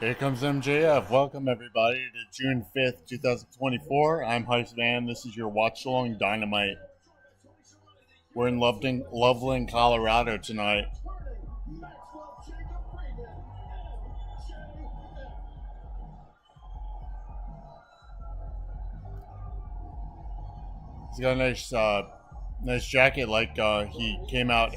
Here comes MJF. Welcome, everybody, to June 5th, 2024. I'm Hei5man. This is your watch along Dynamite. We're in Loveland, Colorado tonight. He's got a nice jacket, like he came out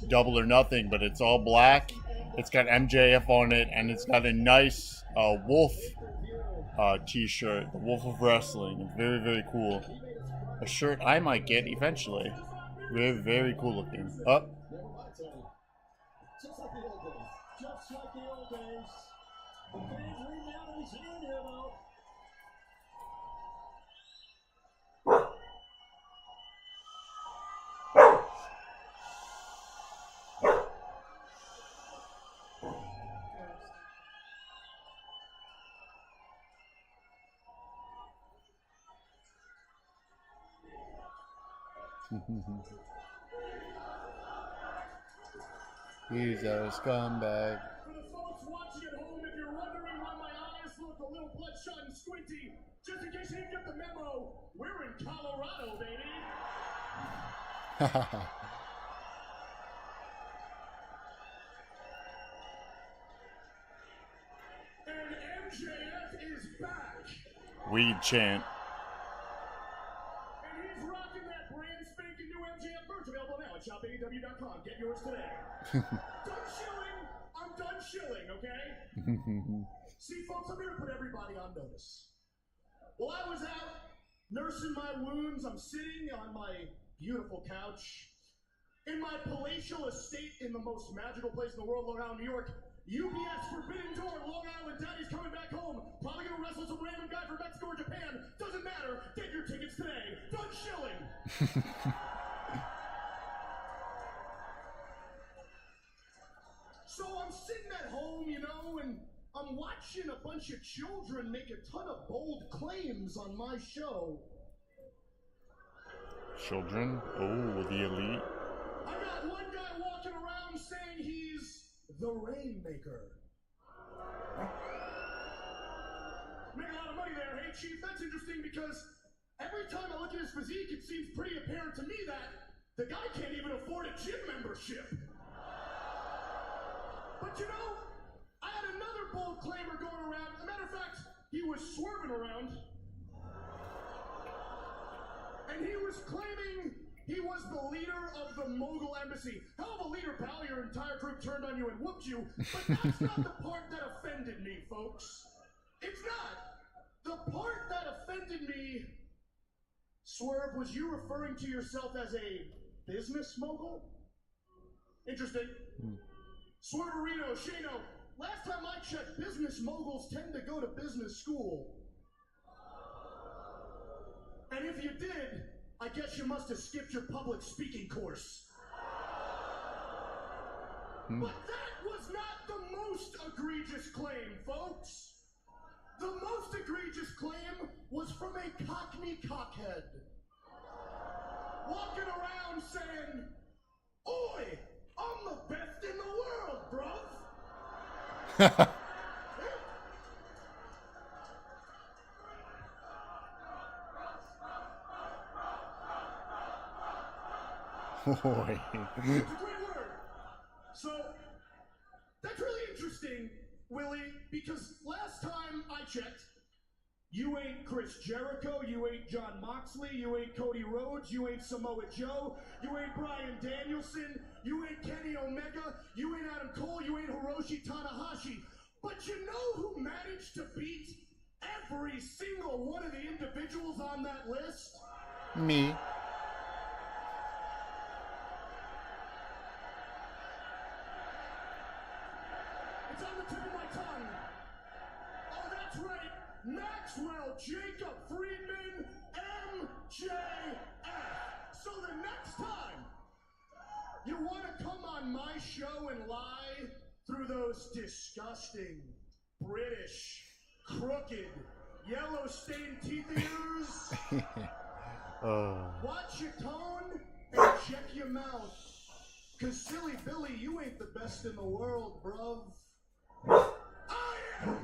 Double or Nothing, but it's all black. It's got MJF on it, and it's got a nice wolf t-shirt, the Wolf of Wrestling. It's very, very cool. A shirt I might get eventually. Very, very cool looking. Up. Just like the old days. Just like the old days. The fans rebound and he's in here though. He's a scumbag. For the folks watching at home, if you're wondering why my eyes look a little bloodshot and squinty, just in case you didn't get the memo, we're in Colorado, baby. And MJF is back. Weed chant. ShopAEW.com. Get yours today. Done shilling. I'm done shilling, okay? See, folks, I'm here to put everybody on notice. While I was out nursing my wounds, I'm sitting on my beautiful couch in my palatial estate in the most magical place in the world, Long Island, New York. UPS Forbidden Door, Long Island. Daddy's coming back home. Probably gonna wrestle some random guy from Mexico or Japan. Doesn't matter. Get your tickets today. Done shilling. So I'm sitting at home, you know, and I'm watching a bunch of children make a ton of bold claims on my show. Children? Oh, the elite. I got one guy walking around saying he's the Rainmaker. Make a lot of money there, hey Chief. That's interesting because every time I look at his physique, it seems pretty apparent to me that the guy can't even afford a gym membership. But you know, I had another bold claimer going around. As a matter of fact, he was swerving around. And he was claiming he was the leader of the Mogul Embassy. Hell of a leader, pal. Your entire group turned on you and whooped you. But that's not the part that offended me, folks. It's not. The part that offended me, Swerve, was you referring to yourself as a business mogul? Interesting. Swerverino, Shano, last time I checked, business moguls tend to go to business school. And if you did, I guess you must have skipped your public speaking course. But that was not the most egregious claim, folks. The most egregious claim was from a Cockney cockhead. Walking around saying, "Oi! I'm the best in the world, bruv." It's a great word. So, that's really interesting, Willie, because last time I checked, you ain't Chris Jericho, you ain't John Moxley, you ain't Cody Rhodes, you ain't Samoa Joe, you ain't Bryan Danielson, you ain't Kenny Omega, you ain't Adam Cole, you ain't Hiroshi Tanahashi. But you know who managed to beat every single one of the individuals on that list? Me. It's on the tip of my tongue. Oh, that's right. Maxwell Jacob Friedman, MJF. So the next time you want to come on my show and lie through those disgusting, British, crooked, yellow-stained teeth of yours, watch your tone and check your mouth. Cause silly Billy, you ain't the best in the world, bruv. I am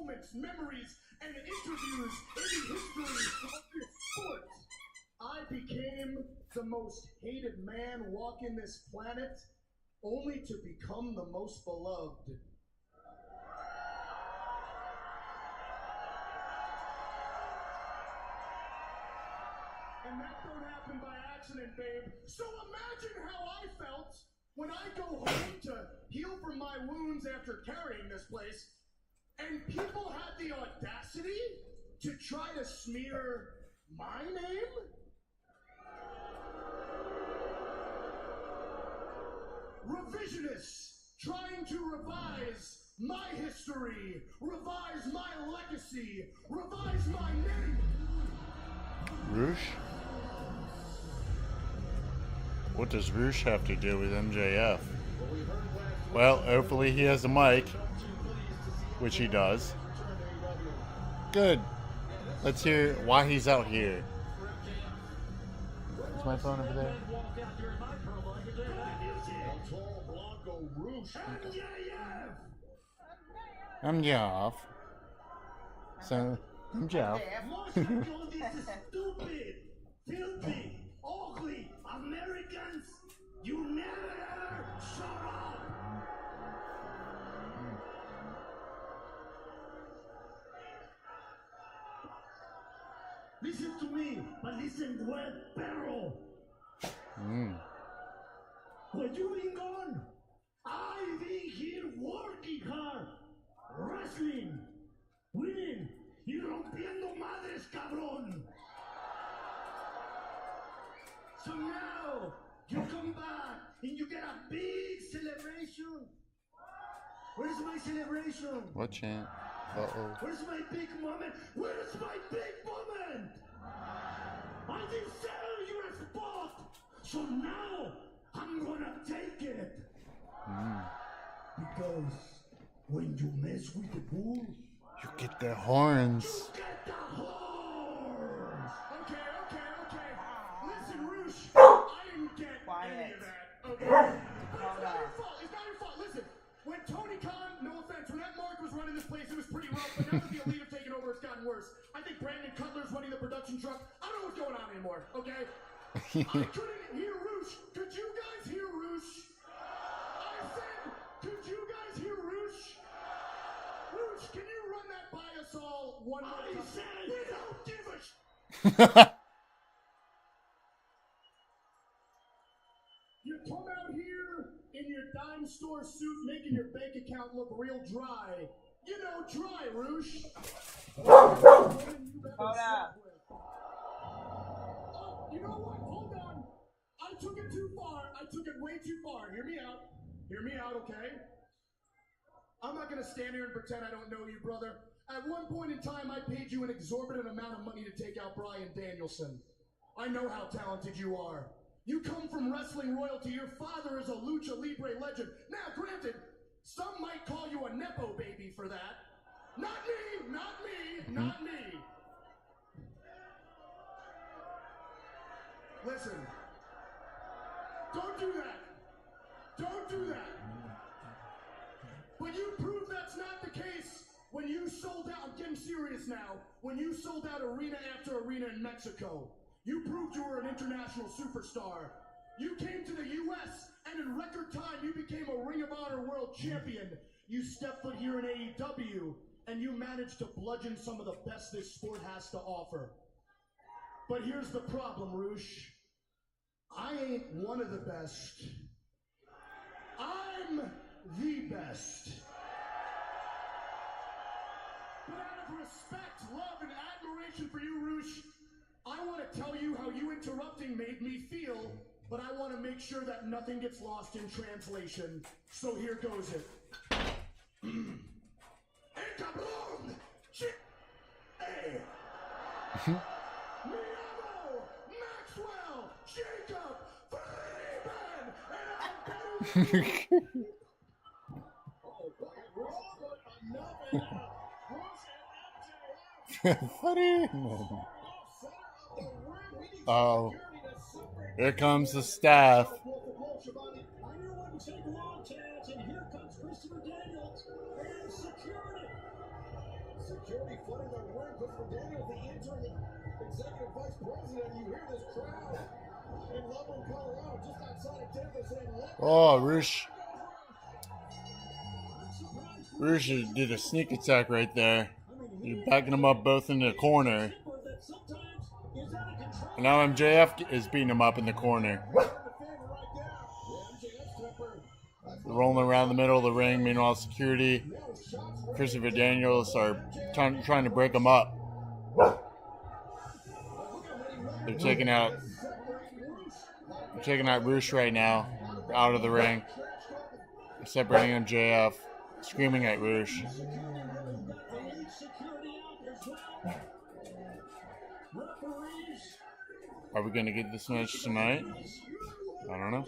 moments, memories, and interviews in the history of this sport. I became the most hated man walking this planet, only to become the most beloved. And that don't happen by accident, babe. So imagine how I felt when I go home to heal from my wounds after carrying this place, and people had the audacity to try to smear my name? Revisionists trying to revise my history, revise my legacy, revise my name. Roosh? What does Roosh have to do with MJF? Well, hopefully he has a mic, which he does. Good. Let's hear why he's out here. Is my phone over there? I'm Jeff. So, I'm Jeff. Stupid, filthy, ugly Americans, you never ever shut up. Listen to me, but listen well, perro. When you been gone, I've been here working hard, wrestling, winning, y rompiendo madres, cabrón. So now, you come back and you get a big celebration. Where's my celebration? What chant? Uh-oh. Where's my big moment? Where's my big moment? I didn't sell you a spot, so now I'm gonna take it. Because when you mess with the bull, You get the horns. you get the horns. Okay. Listen, Roosh, I didn't get any of that. Okay. It's not your fault. Listen, when Tony Khan, no offense, when that Mark was running this place, it was pretty rough. But now that the Elite have taken over, it's gotten worse. I think Brandon Cutler's running the production truck. I don't know what's going on anymore. Okay. I couldn't hear Roosh. Could you guys hear Roosh? I said, could you guys hear Roosh? Roosh, can you run that by us all one more time? I said, we don't give a You come out here in your dime store suit, making your bank account look real dry. You know, dry, Roosh. Hold up. Oh, you know what? Hold on. I took it too far. I took it way too far. Hear me out. Hear me out, okay? I'm not going to stand here and pretend I don't know you, brother. At one point in time, I paid you an exorbitant amount of money to take out Bryan Danielson. I know how talented you are. You come from wrestling royalty. Your father is a lucha libre legend. Now, granted, some might call you a nepo baby for that. Not me, not me, not me. Listen, don't do that. Don't do that. But you proved that's not the case when you sold out, I'm getting serious now, when you sold out arena after arena in Mexico. You proved you were an international superstar. You came to the U.S., and in record time, you became a Ring of Honor World Champion. You stepped foot here in AEW, and you managed to bludgeon some of the best this sport has to offer. But here's the problem, Roosh. I ain't one of the best. I'm the best. But out of respect, love, and admiration for you, Roosh, I want to tell you how you interrupting made me feel, but I want to make sure that nothing gets lost in translation. So here goes it. Hey, cabrón! Hey! Me llamo Maxwell Jacob Hei5man, and I'm Funny. Oh, here comes the staff. Executive Vice President, you hear this crowd in Loveland, Colorado, just outside of Denver, saying, Oh, Roosh did a sneak attack right there. You're backing them up both in the corner. And now MJF is beating him up in the corner. Rolling around the middle of the ring. Meanwhile, security, Christopher Daniels are trying to break him up. They're taking out Roosh right now, out of the ring. They're separating MJF, screaming at Roosh. Are we gonna get this match tonight? I don't know.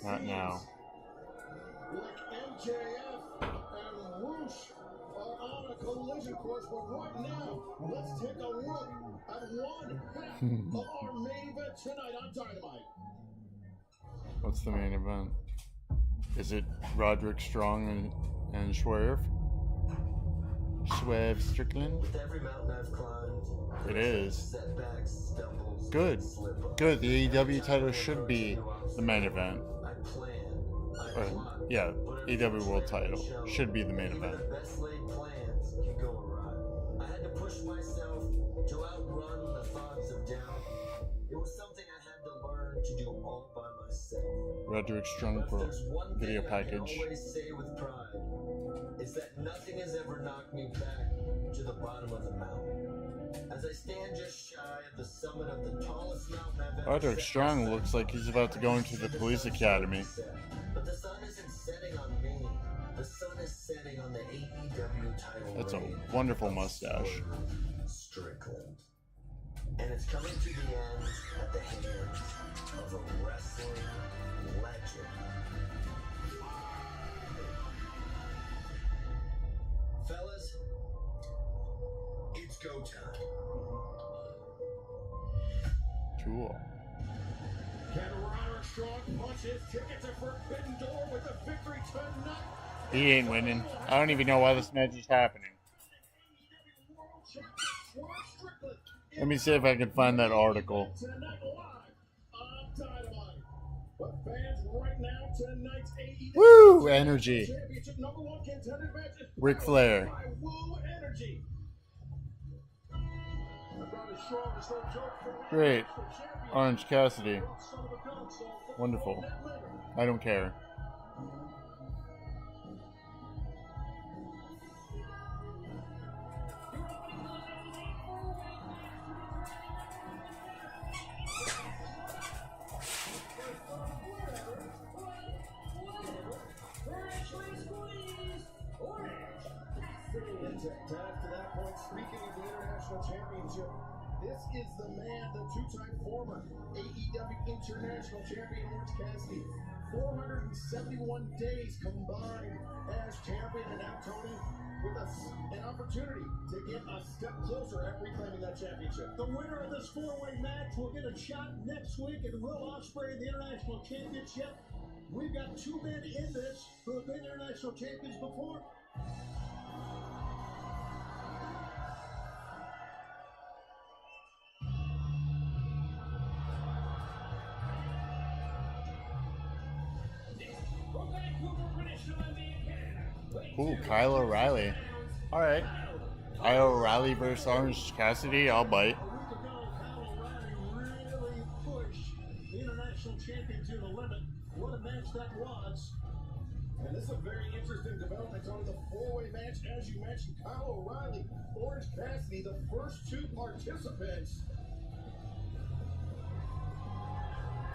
Not now. Like MJF and Roosh are on a collision course, but right now, let's take a look at one half of our main event tonight on Dynamite. What's the main event? Is it Roderick Strong and Swerve? Swerve Strickland? With every mountain I've climbed, It is. setbacks, stumbles, Good. slip-ups. Good. The AEW title should be the main event. I plan, I Or, plot, yeah, but AEW World everything's title show. should be the main Even event. the best laid plans can go awry. I had to push myself to outrun the thoughts of doubt. It was something I had to learn to do all by myself. Roderick Strong But Pro there's one video thing I can package. always say with pride, is that nothing has ever knocked me back to the bottom of the mountain. As I stand just shy of the summit of the tallest mountain I've ever Roderick set Strong myself looks like he's about to go into the police academy. But the sun isn't setting on me. The sun is setting on the AEW title. That's a reign wonderful of mustache. Strickland. And it's coming to the end at the hands of a wrestling legend. Fellas, it's go time. Cool. Can Roderick Strong punch his ticket to Forbidden Door with a victory tonight? He ain't winning. I don't even know why this match is happening. Let me see if I can find that article. Tonight live on Dynamite. But fans, right now, tonight's AEW Woo! Energy. Championship #1 contender match is Ric Flair. by Woo Energy. Great. Orange Cassidy. Wonderful. I don't care. And to that point, speaking of the International Championship, this is the man, the two-time former AEW International Champion Orange Cassidy. 471 days combined as champion, and now Tony with an opportunity to get a step closer at reclaiming that championship. The winner of this four-way match will get a shot next week at Will Ospreay in the International Championship. We've got two men in this who have been international champions before. Ooh, Kyle O'Reilly. Alright. Kyle O'Reilly versus Orange Cassidy. I'll bite. A week ago, Kyle O'Reilly really pushed the international champion to the limit. What a match that was. And this is a very interesting development on the four-way match. As you mentioned, Kyle O'Reilly, Orange Cassidy, the first two participants.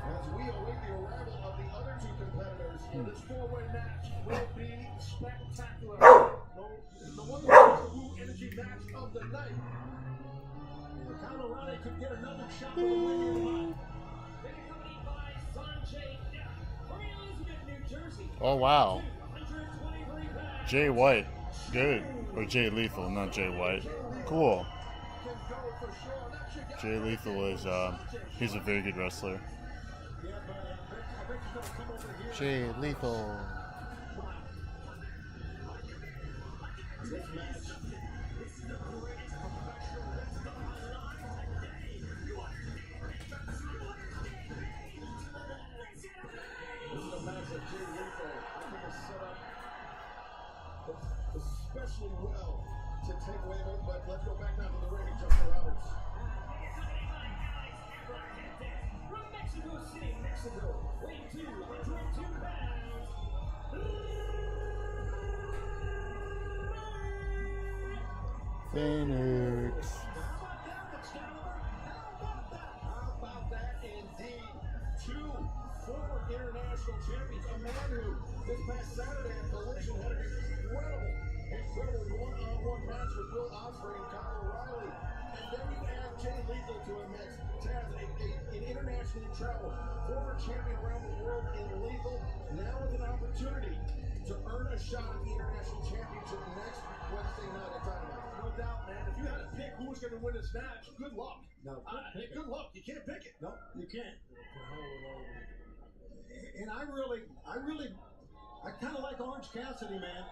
As we await the arrival of the other two competitors, this four-way match will be spectacular. The one that is the Woo Energy match of the night. Kyle O'Reilly could get another shot with a win here tonight. Accompanied by Sanjay from Elizabeth, New Jersey. Oh, wow. 123 pounds. Jay White. Good. Or Jay Lethal, not Jay White. Cool. Jay Lethal is, he's a very good wrestler. Jay Lethal. This match, this is the greatest professional wrestling alive today. You understand me? You understand me? Listen up. This is a match that Jay Lethal, I think, is set up especially well to take away him. But let's go back down to the ring and Justin Roberts. From Mexico City, Mexico, weighing 202 pounds. Phoenix. How about that, indeed? Two former international champions. A man who this past Saturday at Collision had an incredible one-on-one match with Will Ospreay and Kyle O'Reilly. And then you add Jay Lethal to a mix. Taz, an internationally traveled former champion around the world in Lethal, now with an opportunity to earn a shot at the international championship next Wednesday night at Dynamite. No doubt, man. If you had to pick who's going to win this match, good luck. No, Good luck. You can't pick it. no, you can't. And I kind of like Orange Cassidy, man.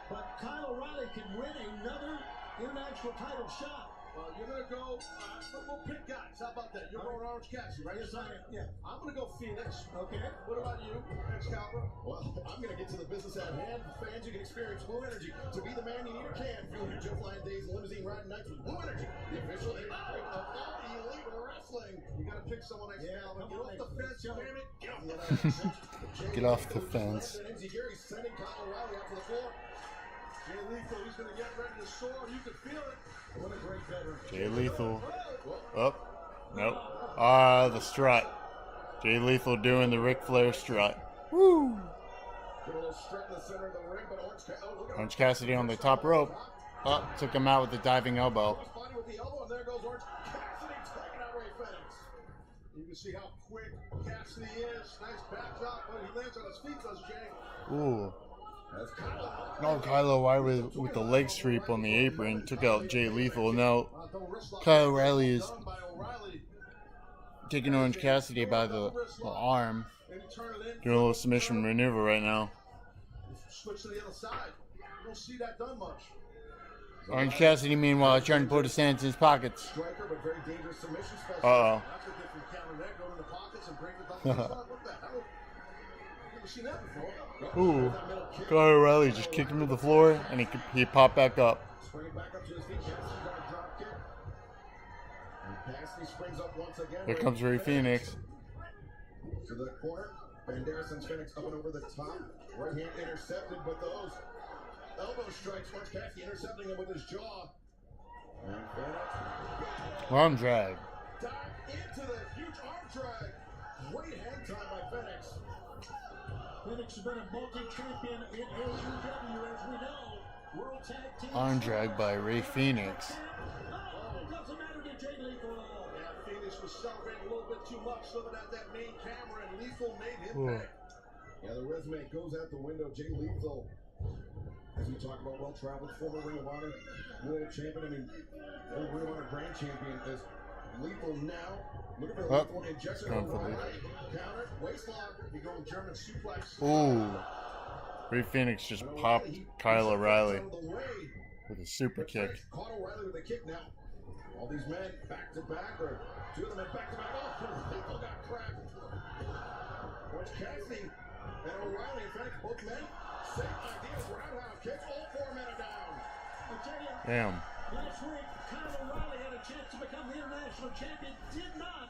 But Kyle O'Reilly can win another international title shot. Well, you're going to go, we'll pick guys. How about that? You're going Orange Cassidy, right? Yes, I am. Yeah. I'm going to go Phoenix. Okay. What about you, Excalibur? Well, I'm going to get to the business at hand. Fans, you can experience Blue Energy. To be the man you need or can, fuel your jet flying days and limousine riding nights with Blue Energy, the official energy drink of all elite wrestling. You got to pick someone, Excalibur. Get off the fence, damn it. Get off the Get off the fence. Gary's sending Kyle O'Reilly out to the floor. Jay Lethal, he's going to get ready to soar. You can feel it. What a great veteran. Jay Lethal. Up. Nope. Ah, the strut. Jay Lethal doing the Ric Flair strut. Woo! Get a little strut in the center of the ring, but Orange Cassidy on the top rope. Up. Took him out with the diving elbow. Body with the elbow, and there goes Orange Cassidy taking out Ray Phoenix. You can see how quick Cassidy is. Nice back drop, but he lands on his feet, does Jay. Ooh. No, Kyle O'Reilly with the leg sweep on the apron took out Jay Lethal. Now Kyle O'Reilly is taking Orange Cassidy by the arm, doing a little submission maneuver right now. Switch to the other side. You don't see that done much. Orange Cassidy, meanwhile, trying to put his hands in his pockets. Striker, but very dangerous submission specialist. Uh-oh. That's a different counter there. Go to the pockets and bring it down the side. What the hell? I've never seen that before. Ooh. Kyle O'Reilly just kicked him to the floor, and he popped back up. Springing back up to his feet. Cassidy's got a drop kick. And Cassidy springs up once again. Here comes Ray Phoenix. To the corner. Banderson's Phoenix up and over the top. Right hand intercepted, but those elbow strikes. Orange Cassidy intercepting him with his jaw. And Phoenix. Arm drag. Dive into the huge arm drag. Great hang time by Phoenix. Phoenix has been a multi-champion in AEW, as we know. World Tag Team. Arm drag by Ray Phoenix. Oh, doesn't matter to Jay Lethal at all. Yeah, Phoenix was celebrating a little bit too much, looking at that main camera, and Lethal made him Ooh. pay. Yeah, the resume goes out the window. Jay Lethal, as we talk about, well-traveled, former Ring of Honor world champion. I mean, former Ring of Honor grand champion is Lethal now. Look at the Lethal injection. Going for Right. Lethal. Counter, waistlock. He going German suplex. Ooh. Ray Phoenix just popped Kyle O'Reilly Out of the way. with a super kick. Caught O'Reilly with a kick now. All these men back to back, or two of them men back to back. Oh, Lethal got cracked. Orange Cassidy and O'Reilly, in fact, both men, same ideas. Roundhouse kicks. All four men are down. I tell you, Damn. last week, Kyle O'Reilly had a chance to become the international champion. Did not,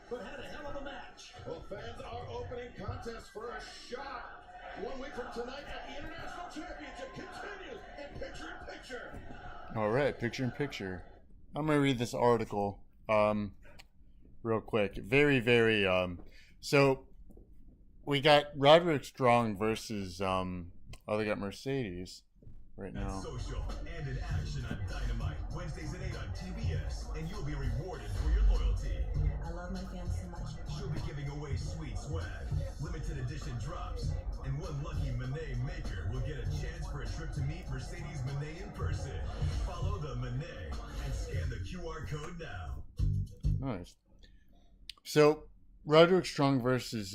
but had a hell of a match. Well, fans are opening contests for a shot. 1 week from tonight at the International Championship continues in picture-in-picture. All right, picture in picture. I'm gonna read this article, real quick. Very. So we got Roderick Strong versus they got Mercedes right now. Social and in action on Dynamite Wednesdays at 8 on TBS, and you'll be rewarded for your loyalty. I love my fans so much. She'll be giving away sweet swag, limited edition drops, and one lucky Monet maker will get a chance for a trip to meet Mercedes Monet in person. Follow the Monet and scan the QR code now. Nice. So Roderick Strong versus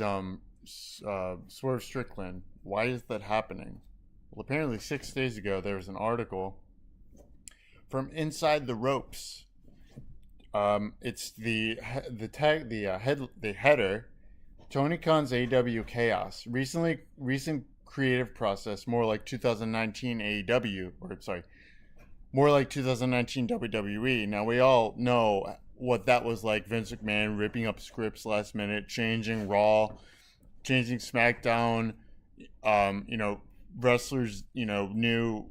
Swerve Strickland. Why is that happening? Well, apparently 6 days ago there was an article from Inside the Ropes. It's the header. Tony Khan's AEW Chaos. Recent creative process, more like 2019 AEW, or sorry, more like 2019 WWE. Now we all know what that was like. Vince McMahon ripping up scripts last minute, changing Raw, changing SmackDown. Wrestlers, knew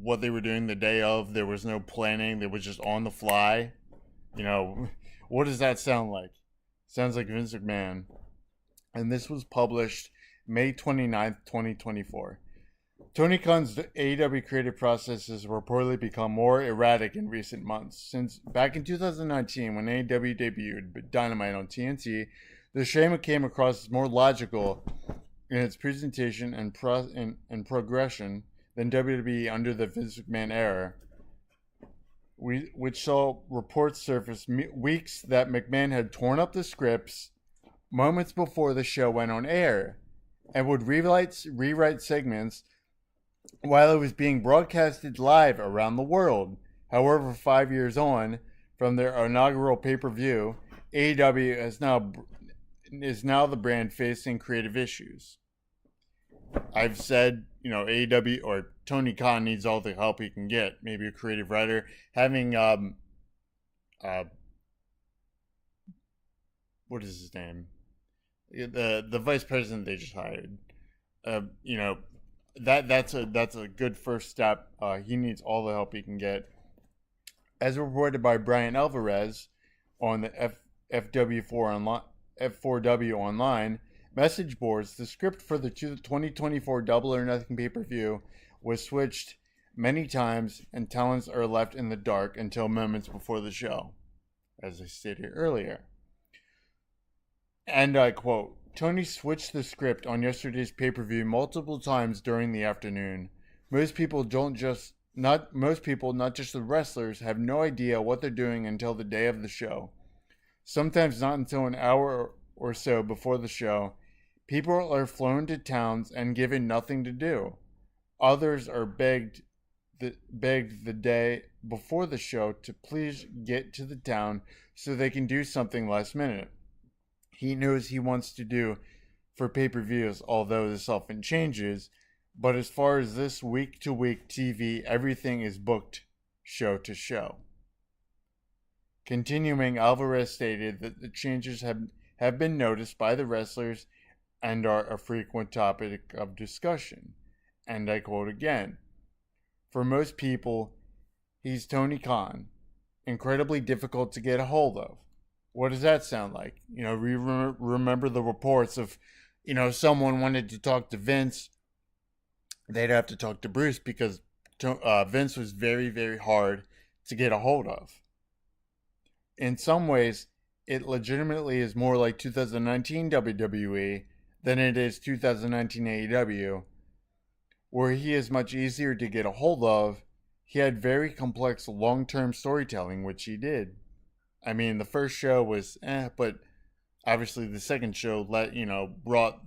what they were doing the day of. There was no planning. They was just on the fly. What does that sound like? Sounds like Vince McMahon. And this was published May 29th, 2024. Tony Khan's AEW creative process has reportedly become more erratic in recent months. Since back in 2019, when AEW debuted Dynamite on TNT, the schema came across as more logical in its presentation and progression than WWE under the Vince McMahon era, which saw reports surface weeks that McMahon had torn up the scripts moments before the show went on air and would rewrite segments while it was being broadcasted live around the world. However, 5 years on from their inaugural pay-per-view, AEW is now the brand facing creative issues. I've said, AEW or Tony Khan needs all the help he can get. Maybe a creative writer. Having, what is his name? The vice president they just hired. That's a good first step. He needs all the help he can get. As reported by Bryan Alvarez on the F4W Online message boards, the script for the 2024 Double or Nothing pay-per-view was switched many times, and talents are left in the dark until moments before the show, as I stated earlier. And I quote, Tony switched the script on yesterday's pay-per-view multiple times during the afternoon. Most people, not just the wrestlers, have no idea what they're doing until the day of the show. Sometimes not until an hour or so before the show. People are flown to towns and given nothing to do. Others are begged the day before the show to please get to the town so they can do something last minute. He knows he wants to do for pay-per-views, although this often changes. But as far as this week-to-week TV, everything is booked show to show. Continuing, Alvarez stated that the changes have been noticed by the wrestlers and are a frequent topic of discussion. And I quote again, for most people, he's Tony Khan, incredibly difficult to get a hold of. What does that sound like? We remember the reports of, someone wanted to talk to Vince. They'd have to talk to Bruce because Vince was very, very hard to get a hold of. In some ways, it legitimately is more like 2019 WWE than it is 2019 AEW, where he is much easier to get a hold of. He had very complex long-term storytelling, which he did. I mean, the first show was but obviously the second show brought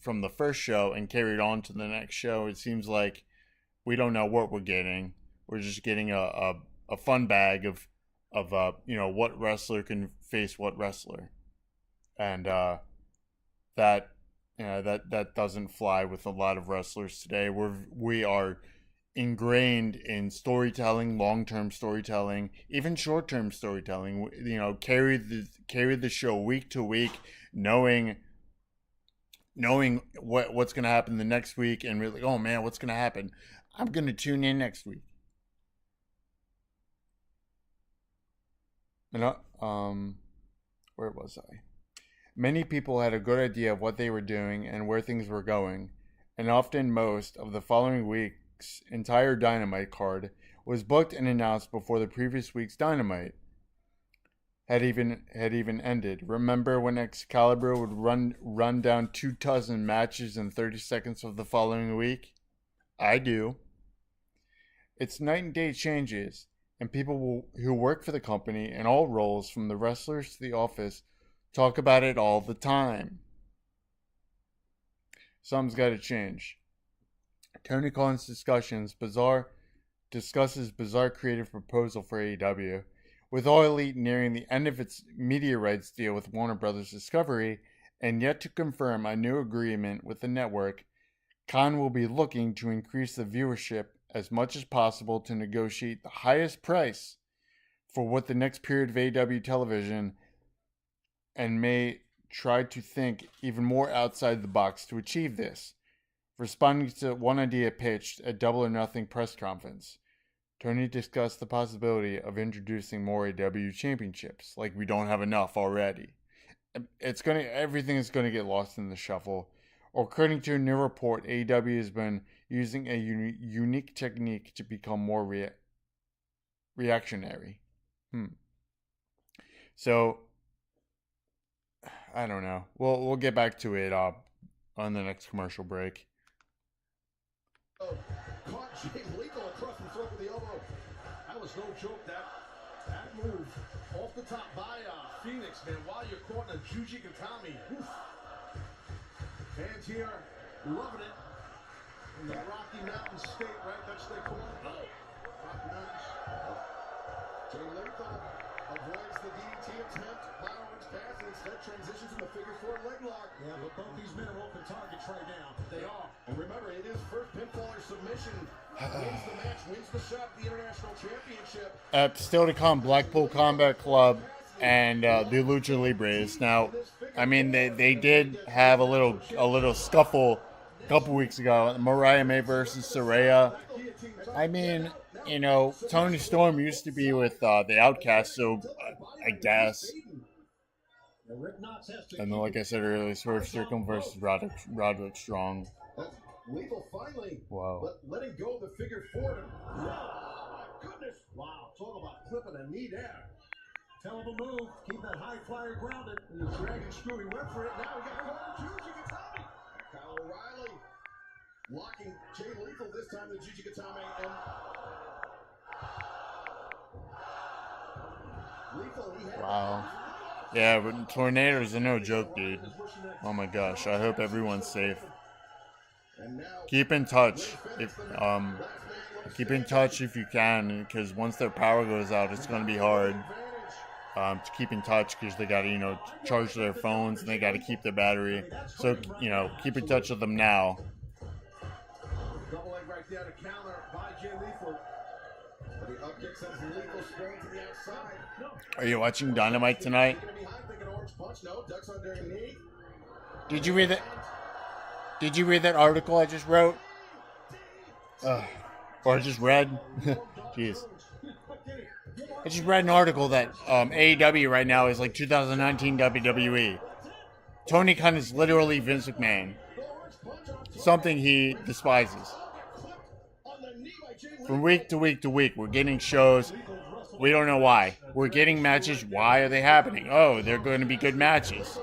from the first show and carried on to the next show. It seems like we don't know what we're getting. We're just getting a fun bag of what wrestler can face what wrestler, and that doesn't fly with a lot of wrestlers today. We are ingrained in storytelling, long-term storytelling, even short-term storytelling. Carry the show week to week, knowing what's going to happen the next week, and really, oh man, what's going to happen? I'm going to tune in next week. Where was I? Many people had a good idea of what they were doing and where things were going, and often most of the following week's entire Dynamite card was booked and announced before the previous week's Dynamite had even ended. Remember when Excalibur would run down 2 dozen matches in 30 seconds of the following week? I do. It's night and day changes, and people who work for the company in all roles, from the wrestlers to the office, talk about it all the time. Something's got to change. Tony Khan's discusses bizarre creative proposal for AEW. With All Elite nearing the end of its media rights deal with Warner Brothers Discovery and yet to confirm a new agreement with the network, Khan will be looking to increase the viewership as much as possible to negotiate the highest price for what the next period of AEW television, and may try to think even more outside the box to achieve this. Responding to one idea pitched at Double or Nothing press conference, Tony discussed the possibility of introducing more AEW championships, like we don't have enough already. Everything is gonna get lost in the shuffle. According to a new report, AEW has been using a unique technique to become more reactionary. So, I don't know. We'll get back to it on the next commercial break. Caught Jay Lethal across the throat with the elbow. That was no joke. That move off the top by Phoenix, man. While you're caught in a Juji Gatami. Fans here loving it. In the Rocky Mountain State, right? That's their corner. Rocky Mountains. Jay Lethal avoids the DDT attempt by Orange Cass and instead transitions in the figure 4 leg lock. Yeah, but both these men are open targets right now. They are. And remember, it is first pinfall or submission. Wins the match, wins the shot, the International Championship. Still to come, Blackpool Combat Club and the Lucha Libres. Now, I mean, they did have a little scuffle a couple weeks ago. Mariah May versus Saraya. I mean, you know, Tony Storm used to be with the Outcast, so I guess. And then, like I said earlier, Swerve Strickland versus Roderick Strong. Lethal finally, wow. letting go of the figure 4. Oh, my goodness. Wow, talk about clipping a knee there. Tell him to move. Keep that high flyer grounded. And the dragon screw. He went for it. Now we got a Juji Gatami. Kyle O'Reilly locking Jay Lethal this time. The Juji Gatami and Lethal. Wow. Yeah, but tornadoes are no joke, dude. Oh my gosh. I hope everyone's safe. Keep in touch if you can, because once their power goes out, it's going to be hard to keep in touch, because they got to, charge their phones and they got to keep their battery. So, keep in touch with them now. Double leg right there to counter by Jay Lethal. The up kick sends Lethal sprung to the outside. Are you watching Dynamite tonight? Did you read that? Did you read that article I just wrote? Or just read? Jeez. I just read an article that AEW right now is like 2019 WWE. Tony Khan is literally Vince McMahon. Something he despises. From week to week to week, we're getting shows. We don't know why. We're getting matches. Why are they happening? Oh, they're going to be good matches.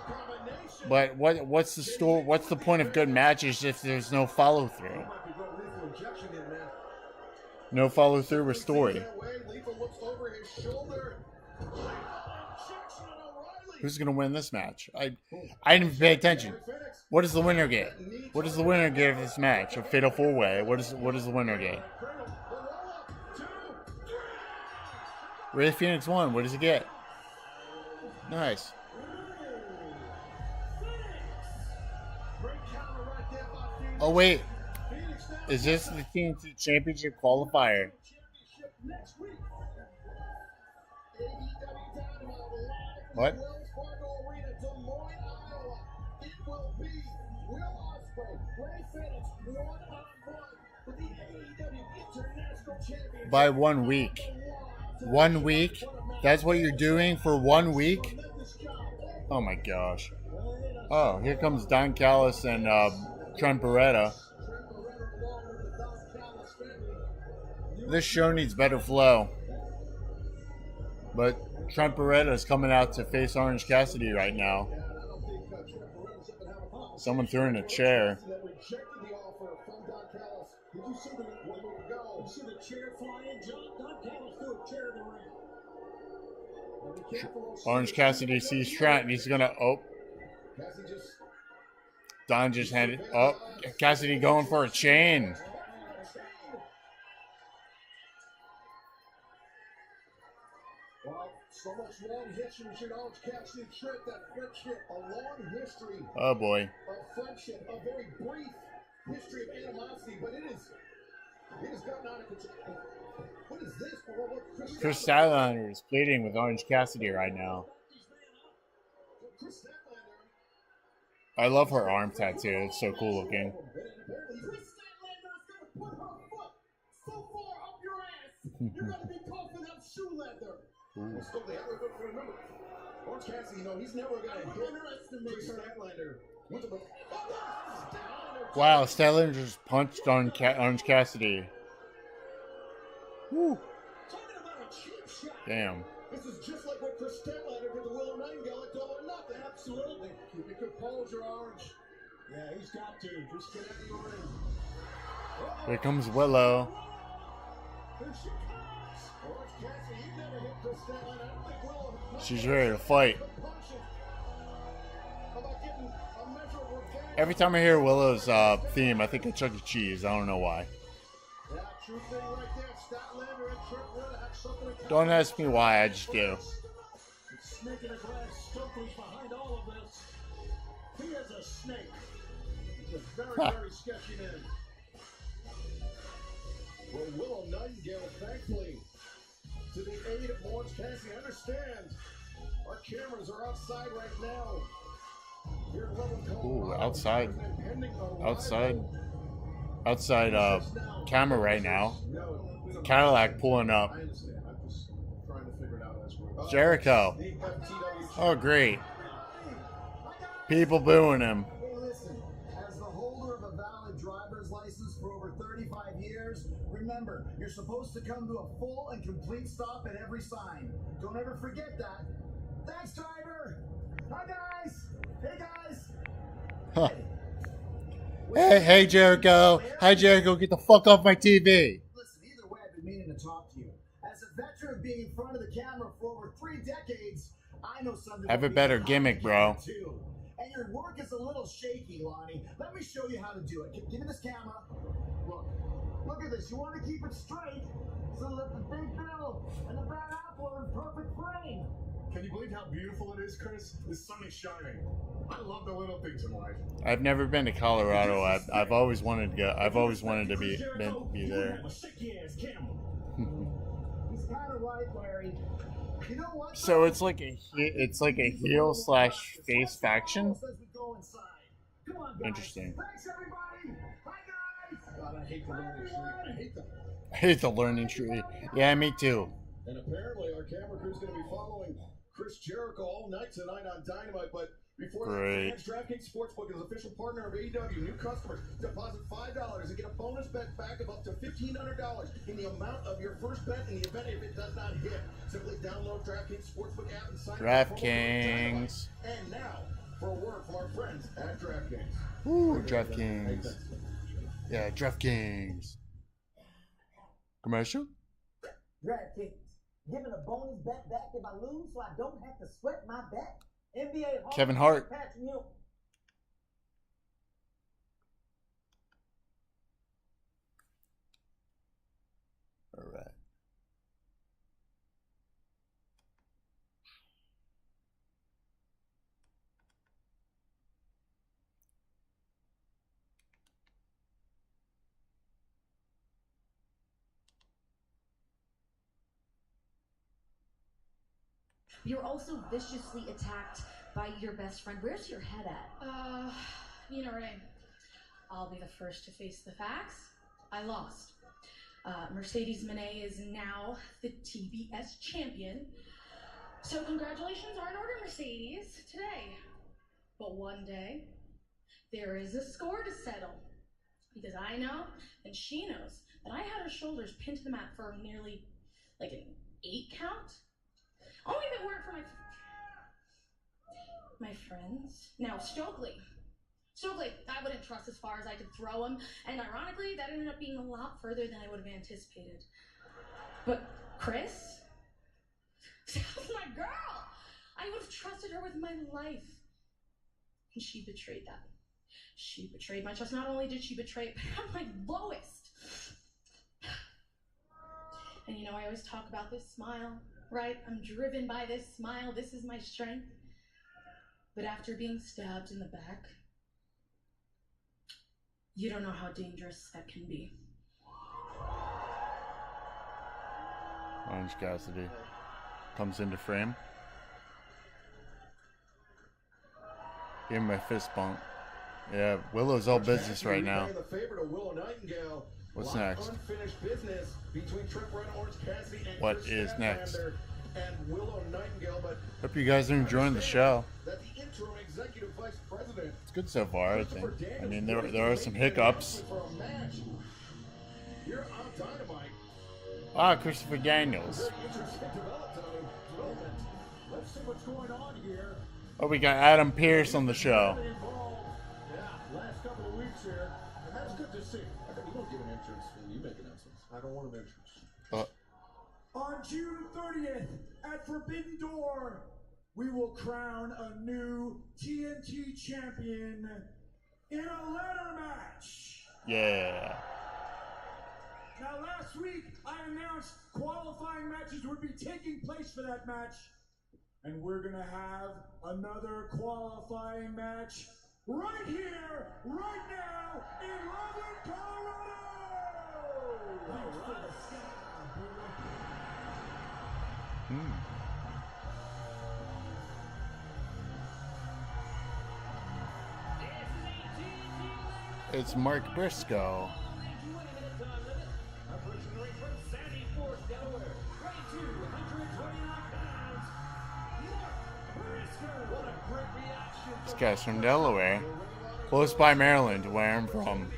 But what's the story? What's the point of good matches if there's no follow through? No follow through with story. Who's gonna win this match? I didn't pay attention. What does the winner get? What does the winner get of this match? A fatal 4-way. What does the winner get? Ray Phoenix won. What does he get? Nice. Oh wait, is this the TNT Championship qualifier? What? By 1 week. 1 week? That's what you're doing for 1 week? Oh my gosh. Oh, here comes Don Callis and Trent Beretta. This show needs better flow. But Trent Beretta is coming out to face Orange Cassidy right now. Someone threw in a chair. Orange Cassidy sees Trent and he's gonna Don just handed Cassidy going for a chain. Well, so much long history should always catch the trick, that friendship, a long history Oh boy. of friendship, a very brief history of animosity, but it has gotten out of control. What is this? Chris Statlander is pleading with Orange Cassidy right now. I love her arm tattoo. It's so cool looking. Chris Statlander's gonna put her foot so far up your ass, you're gonna be coughing up shoe leather. Well, still, they have to remember. Orange Cassidy, he's never gonna hit Chris Statlander. Wow, Statlander just punched on Orange Cassidy. Woo. Talking about a cheap shot. Damn. This is just like what Chris Statlander did to Willow Nightingale at Double or Nothing. Absolutely. Keep it composed, your Orange. Yeah, he's got to. Just get out of your ring. Here comes Willow. Here she comes. Orange Cassidy, you've never hit Chris Statlander. I don't think Willow has punched She's ready to fight. the punches. How about getting a measure of revenge? Every time I hear Willow's theme, I think of Chuck E. Cheese. I don't know why. Yeah, true thing right there. Statlander and Trent Witter have something in Don't ask me why, I just do. Snake in a glass, Stokely's behind all of this. He is a snake. He's a very, very sketchy man. Well, Willow Nightingale, thankfully, to the aid of Orange Cassidy, understand our cameras are outside right now. Here in Loveland, Colorado. Ooh, outside. Pending arrival. Outside camera right now. Cadillac pulling up. I understand. I'm just trying to figure it out as we're Jericho. The FTW Oh, great. People booing him. Hey, listen, as the holder of a valid driver's license for over 35 years, remember, you're supposed to come to a full and complete stop at every sign. Don't ever forget that. Thanks, driver. Hi, guys. Hey, guys. Huh. Hey, Jericho. Hi, Jericho. Get the fuck off my TV. Listen, either way, I've been meaning to talk to you. As a veteran of being in front of the camera for over 3 decades, I know something. Have a better gimmick, bro. Too. And your work is a little shaky, Lonnie. Let me show you how to do it. Give me this camera. Look at this. You want to keep it straight so that the big bill and the bad apple are in perfect frame. Can you believe how beautiful it is, Chris? The sun is shining. I love the little things in life. I've never been to Colorado. I've always wanted to go. I've always wanted to be there. He's kind of right, Larry. You know what? So it's like a heel / face faction. Come on, guys. Interesting. Thanks, everybody. Bye, guys. God, I hate the learning tree. I hate them. I hate the learning tree. Yeah, me too. And apparently our camera crew's going to be following Chris Jericho all night tonight on Dynamite. But before Great. that, DraftKings Sportsbook is official partner of AEW. New customers deposit $5 and get a bonus bet back of up to $1,500 in the amount of your first bet in the event if it does not hit. Simply download DraftKings Sportsbook app and sign up. DraftKings. And now for a word from our friends at DraftKings. Ooh, DraftKings. Yeah, DraftKings. Commercial? DraftKings, giving a bonus bet back if I lose so I don't have to sweat my bet. NBA Hall Kevin Hart. Patrick Ewing. All right. You're also viciously attacked by your best friend. Where's your head at? You know, Renee, I'll be the first to face the facts. I lost. Mercedes Moné is now the TBS champion. So congratulations are in order, Mercedes, today. But one day, there is a score to settle. Because I know, and she knows, that I had her shoulders pinned to the mat for nearly, like an 8 count. Only if it weren't for my friends. Now, Stokely, I wouldn't trust as far as I could throw him, and ironically, that ended up being a lot further than I would have anticipated. But Chris, that was my girl. I would have trusted her with my life, and she betrayed that. She betrayed my trust. Not only did she betray it, but at my lowest. And you know, I always talk about this smile. right? I'm driven by this smile. This is my strength. But after being stabbed in the back, you don't know how dangerous that can be. Orange Cassidy comes into frame. Give him a fist bump. Yeah, Willow's all business right now. What's next? What is next? Hope you guys are enjoying the show. It's good so far, I think. I mean, there are some hiccups. Ah, Christopher Daniels. Oh, we got Adam Pearce on the show. Last couple of weeks here, and that's good to see. You don't give an entrance when you make announcements. I don't want an entrance. On June 30th at Forbidden Door, we will crown a new TNT champion in a ladder match. Yeah. Now, last week I announced qualifying matches would be taking place for that match, and we're gonna have another qualifying match right here, right now, in Loveland, Colorado! It's Mark Briscoe. This guy's from Delaware, close by Maryland, where I'm from.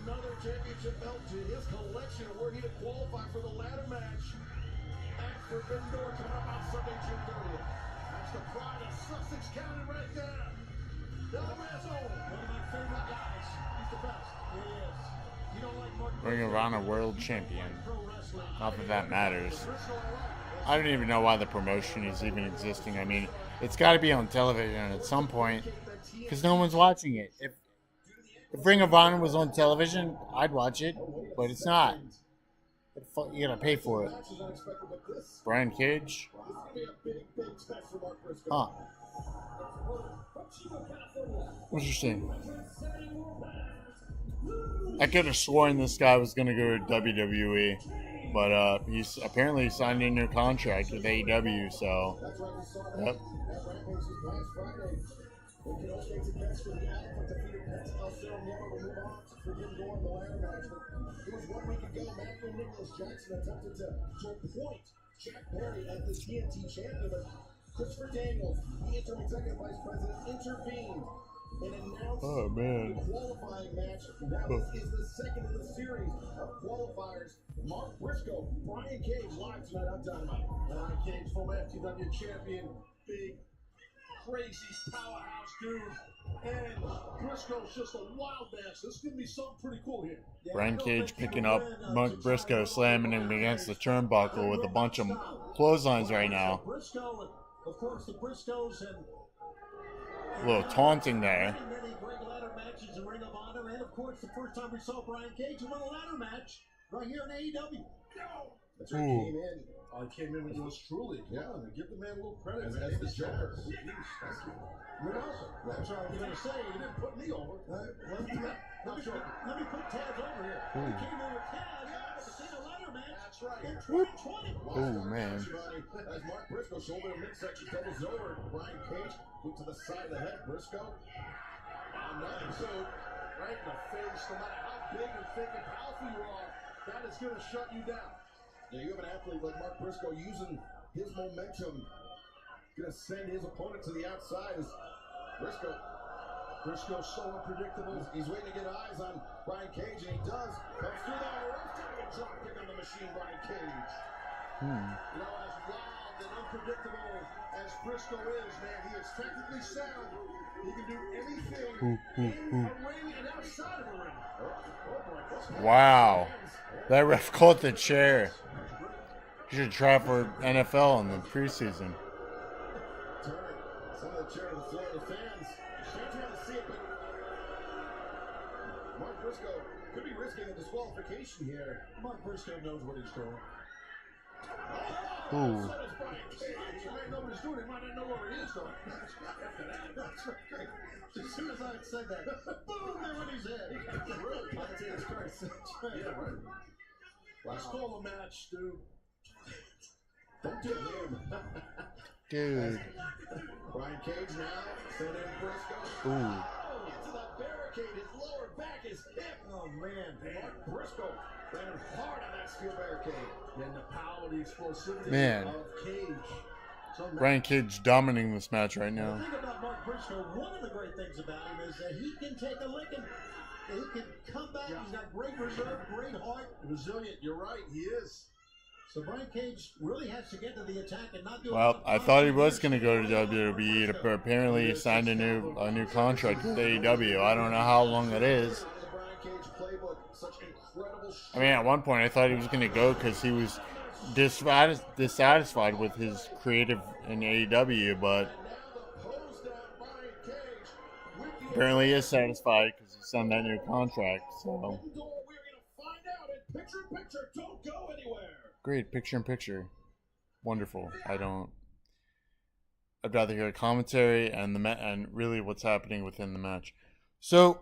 Another championship belt to his collection, were he to qualify for the ladder match at Forbidden Door coming up on Sunday, June 30th. That's the pride of Sussex County right there. Delaware's own. One of my favorite guys. He's the best. He is. You don't like Mark Ring of Honor World Champion. Not that that matters. I don't even know why the promotion is even existing. I mean, it's got to be on television at some point, because no one's watching it. If Ring of Honor was on television, I'd watch it, but it's not. You gotta pay for it. Brian Cage? Huh. Interesting. I could have sworn this guy was gonna go to WWE, but he's apparently signed a new contract with AEW, so yep. It was 1 week ago, Matthew Nicholas Jackson attempted to appoint Jack Perry as the TNT champion, but Christopher Daniels, the interim executive vice president, intervened and announced the qualifying match. Now this is the second in the series of qualifiers. Mark Briscoe, Brian Cage live tonight on Dynamite. Brian Cage, former FTW champion, big, crazy powerhouse dude. And Briscoe's just a wild ass. This is going to be something pretty cool here. Brian Cage picking up Mark Briscoe, slamming him against the turnbuckle with a bunch of clotheslines right now. Briscoe, of course, the Briscoes and a little taunting there. many great ladder matches in Ring of Honor, and of course, the first time we saw Brian Cage win a ladder match right here in AEW. That's right. Came in with yours truly. Yeah, and give the man a little credit as the Joker. You're awesome. That's what I was going to say. You didn't put me over. Let me put Taz over here. He came in with Taz to see the ladder match. That's right. In 2020. Oh, man. As Mark Briscoe, shoulder to midsection, doubles over. Brian Cage, boot to the side of the head. Briscoe. Another boot right in the face. No matter how big and thick and powerful you are, that is going to shut you down. Yeah, you have an athlete like Mark Briscoe using his momentum, going to send his opponent to the outside. As Briscoe's so unpredictable. He's waiting to get eyes on Brian Cage, and he does. Comes through the rope, drop kick on the machine, Brian Cage. You know, as wild and unpredictable as Briscoe is, man, he is technically sound. He can do anything in a ring and outside of a ring. Wow. That ref caught the chair. You should try for NFL in the preseason. Some of the chair to the floor. The fans can't really see it, but Mark Briscoe could be risking a disqualification here. Mark Briscoe knows what he's doing. Oh! Ooh. Nobody's doing it. Might not know where he is though. After that, that's great. As soon as I said that, boom, there went his head. Really? Yeah, right. Let's call a match, dude. Don't do him. Dude. Brian Cage now, send in Briscoe. Ooh. Into the barricade, his lower back is hit. Oh man, Mark Briscoe landed hard on that steel barricade. Then the power, the explosivity Man. of Cage. So Brian Cage dominating this match right now. The thing about Mark Briscoe, one of the great things about him is that he can take a licking. He can come back. He's got great reserve, great heart, resilient. You're right, he is. So Brian Cage really has to get to the attack and not do. Well, I thought he was going to go to WWE, but apparently he signed a new contract with AEW. I don't know how long that is. I mean, at one point I thought he was going to go because he was dissatisfied with his creative in AEW, but apparently he is satisfied because he signed that new contract. So great, picture in picture, wonderful. I'd rather hear a commentary and really what's happening within the match. So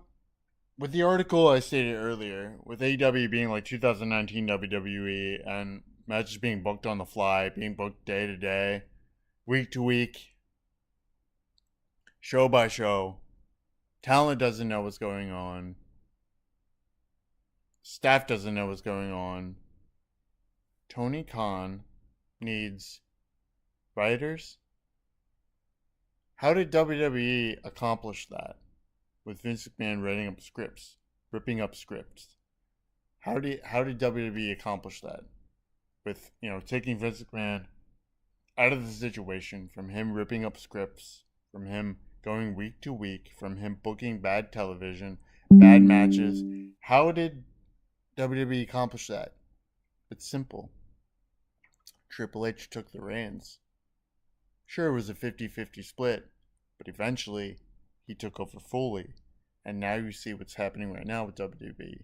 with the article I stated earlier, with AEW being like 2019 WWE and matches being booked on the fly, being booked day to day, week to week, show by show. Talent doesn't know what's going on. Staff doesn't know what's going on. Tony Khan needs writers. How did WWE accomplish that? With Vince McMahon writing up scripts, ripping up scripts. How did WWE accomplish that? With, taking Vince McMahon out of the situation, from him ripping up scripts, from him going week to week, from him booking bad television, bad matches. How did WWE accomplish that? It's simple. Triple H took the reins. Sure, it was a 50-50 split, but eventually he took over fully. And now you see what's happening right now with WWE.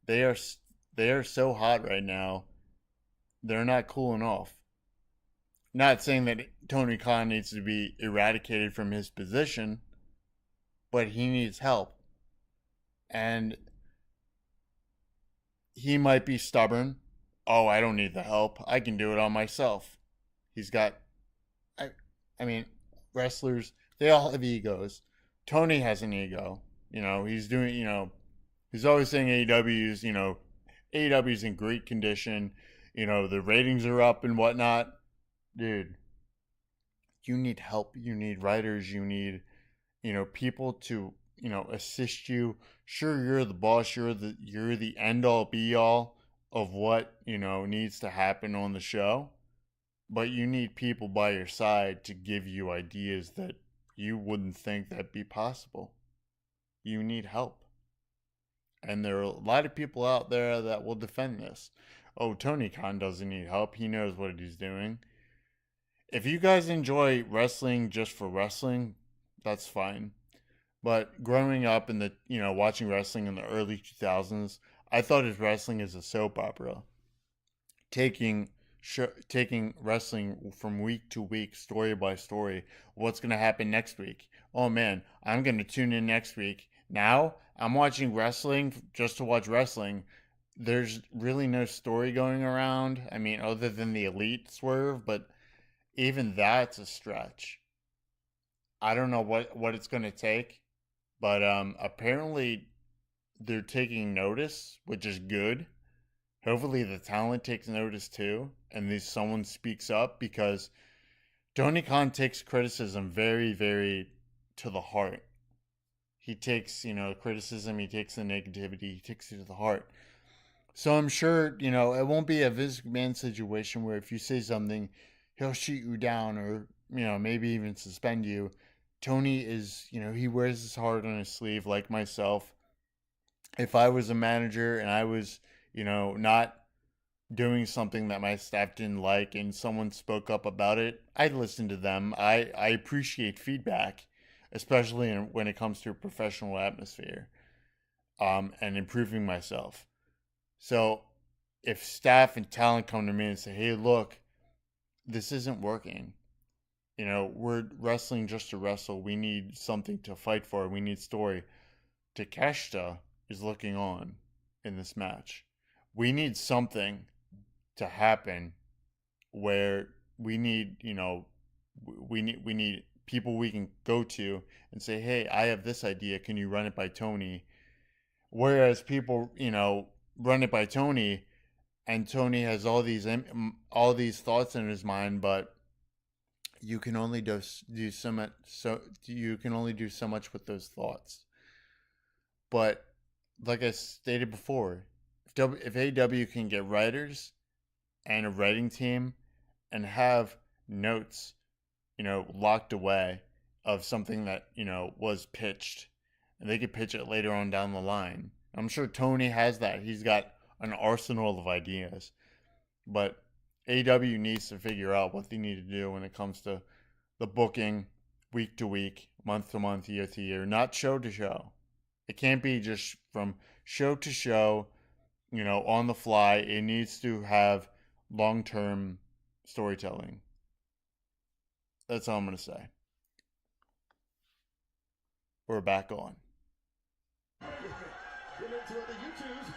They are so hot right now. They're not cooling off. Not saying that Tony Khan needs to be eradicated from his position, but he needs help. And he might be stubborn. Oh, I don't need the help. I can do it all myself. He's got, I mean, wrestlers, they all have egos. Tony has an ego. He's doing, he's always saying AEW's, AEW's in great condition. The ratings are up and whatnot. Dude, you need help. You need writers. You need, people to, assist you. Sure, you're the boss. You're the end all be all of what, needs to happen on the show. But you need people by your side to give you ideas that you wouldn't think that'd be possible. You need help. And there are a lot of people out there that will defend this. Oh, Tony Khan doesn't need help. He knows what he's doing. If you guys enjoy wrestling just for wrestling, that's fine. But growing up in the, watching wrestling in the early 2000s, I thought of wrestling as a soap opera. Taking wrestling from week to week, story by story. What's going to happen next week? Oh man, I'm going to tune in next week. Now, I'm watching wrestling just to watch wrestling. There's really no story going around. I mean, other than the Elite Swerve, but even that's a stretch. I don't know what it's going to take, but apparently they're taking notice, which is good. Hopefully the talent takes notice too, and someone speaks up, because Tony Khan takes criticism very, very to the heart. He takes, criticism, he takes the negativity, he takes it to the heart. So I'm sure, it won't be a Vince McMahon situation where if you say something, he'll shoot you down or, maybe even suspend you. Tony is, he wears his heart on his sleeve like myself. If I was a manager and I was, not doing something that my staff didn't like and someone spoke up about it, I'd listen to them. I appreciate feedback, especially when it comes to a professional atmosphere, and improving myself. So if staff and talent come to me and say, hey, look, this isn't working. You know, we're wrestling just to wrestle. We need something to fight for. We need story. Takeshita is looking on in this match. We need something to happen where we need, you know, we need people we can go to and say, hey, I have this idea. Can you run it by Tony? Whereas people, you know, run it by Tony, and Tony has all these thoughts in his mind, but you can only do so much. So you can only do so much with those thoughts. But like I stated before, if AEW can get writers and a writing team and have notes, you know, locked away of something that, you know, was pitched, and they could pitch it later on down the line. I'm sure Tony has that. He's got an arsenal of ideas. But AEW needs to figure out what they need to do when it comes to the booking week to week, month to month, year to year, not show to show. It can't be just from show to show, you know, on the fly. It needs to have long-term storytelling. That's all I'm going to say. We're back on. Get into the YouTubes.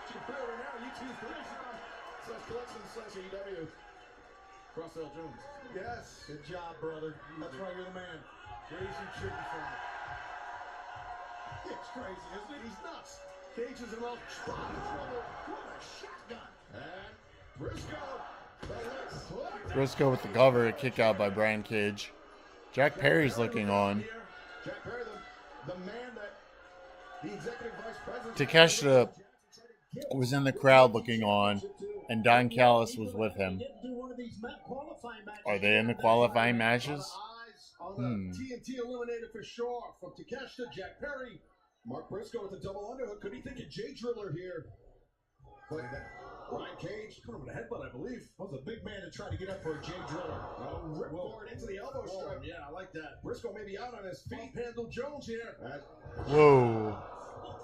You can right now, YouTube.com/collection/AEW. Crossell Jones. Yes. Good job, brother. That's why you're the man. Crazy chicken farm. It's crazy, isn't it? He's nuts. Cage is involved. Spot trouble. What a shotgun. And Briscoe. Briscoe with the cover, a kick out by Brian Cage. Jack Perry's looking on. Jack Perry, the man that the executive vice president. Takeshita was in the crowd looking on, and Don Callis was with him. Are they in the qualifying matches? TNT eliminated for sure from Takeshita, Jack Perry, Mark Briscoe with the double underhook. Could he think of Jay Driller here? But Brian Cage coming with a headbutt, I believe. Was a big man to try to get up for a Jay Driller. Ripcord into the elbow strike. Yeah, I like that. Briscoe may be out on his feet. Handle Jones here. Whoa.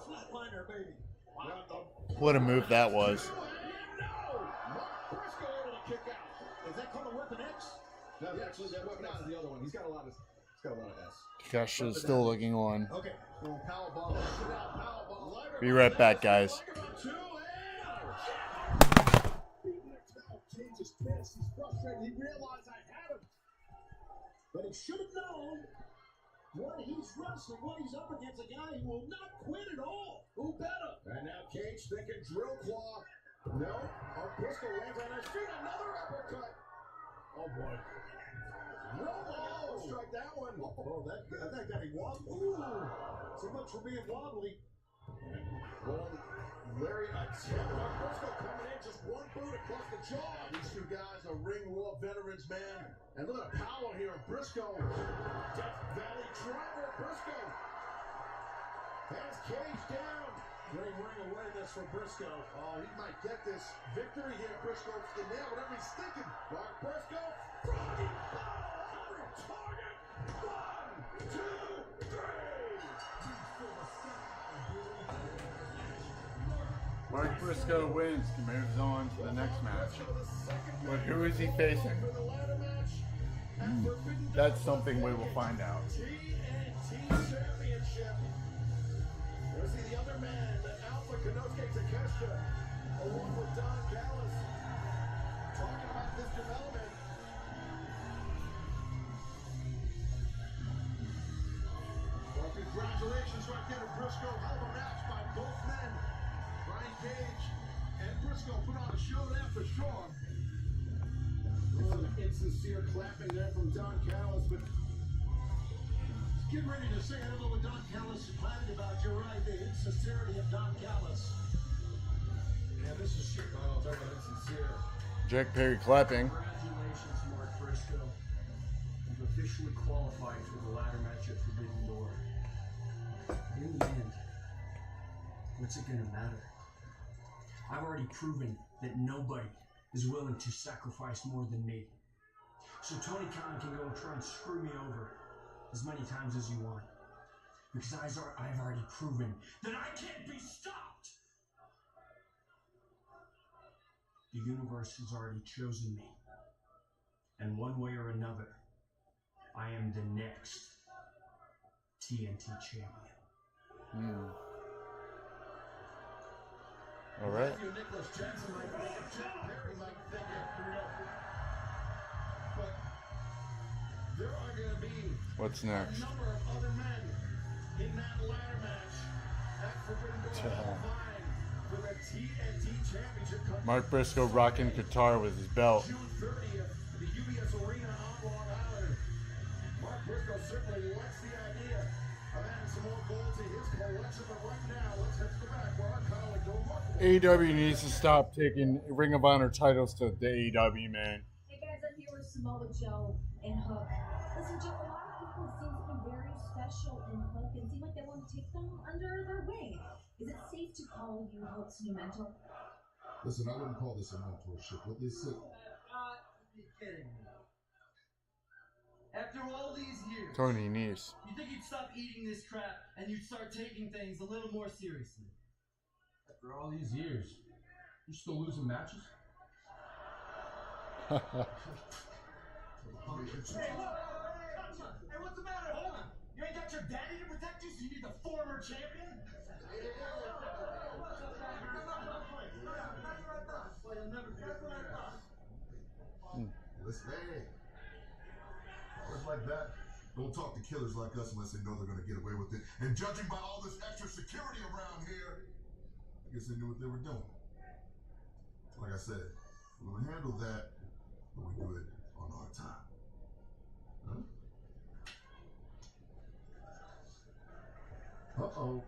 Flatliner, baby. Wow. What a move that was. No! Mark Briscoe able to kick out. Is that called a Weapon X? No, actually, that Weapon X is the other one. He's got a lot of S. Takeshita's still looking on. Okay. Powerbomb. Be right back, guys. He's frustrated. He realized I had him. But he should have known when he's wrestling, when he's up against a guy who will not quit at all. Who better? And now Cage thinking drill claw. No. Briscoe lands on his feet. Another uppercut. Oh, boy. No. Strike that one. Oh, that got him wobbly. Ooh. So much for being wobbly. Larry Briscoe coming in, just one boot across the jaw. These two guys are ring raw veterans, man. And look at the power here of Briscoe. Death Valley driver, Briscoe. Has Cage down. Great ring awareness for Briscoe. Oh, he might get this victory here. Briscoe can nail whatever he's thinking. Mark Briscoe, froggy ball, target. 1, 2, 3. Mark Briscoe wins, moves on to the next match. But who is he facing? That's something we will find out. TNT Championship. There's the other man, Alpha Konosuke Takeshita, along with Don Callis, talking about this development. Well, congratulations right there to Briscoe. Hell of a match by both men. Brian Cage and Briscoe put on a show there for sure. Insincere clapping there from Don Callis, but getting ready to say hello with Don Callis. Glad about you're right, the insincerity of Don Callis. Yeah, this is shit. Oh, talk about insincere. Jack Perry clapping. Congratulations, Mark Briscoe. You've officially qualified for the ladder match at Forbidden Door. In the end, what's it gonna matter? I've already proven that nobody is willing to sacrifice more than me. So Tony Khan can go and try and screw me over as many times as you want. Because I've already proven that I can't be stopped. The universe has already chosen me. And one way or another, I am the next TNT champion. All right. Nicholas Jackson might think it, Jeff Perry might think it, but there are going to be What's next? a number of other men in that ladder match at Forbidden Door vying for the TNT Championship. Mark Briscoe rocking guitar with his belt. June 30th, the UBS Arena on Long Island. Mark Briscoe certainly likes the idea of adding some more gold to his collection, but right now, let's head to the back where our colleague Joe Mark. AEW needs to stop taking Ring of Honor titles to the AEW, man. Hey guys, I'm here with Samoa Joe and Hook. Listen, Joe, a lot of people seem to be very special in Hook and seem like they want to take them under their wing. Is it safe to call you Hook's new mentor? Listen, I wouldn't call this a mentorship. What this is. You're kidding me. After all these years, Tony Nese. you think you'd stop eating this crap and you'd start taking things a little more seriously? After all these years, you're still losing matches? Hey, what's the matter? Hold on. You ain't got your daddy to protect you, so you need the former champion? Listen, hey. Just like that. Don't talk to killers like us unless they know they're going to get away with it. And judging by all this extra security around here, I guess they knew what they were doing. Like I said, we're going to handle that, but we do it on our time. Huh? Uh-oh.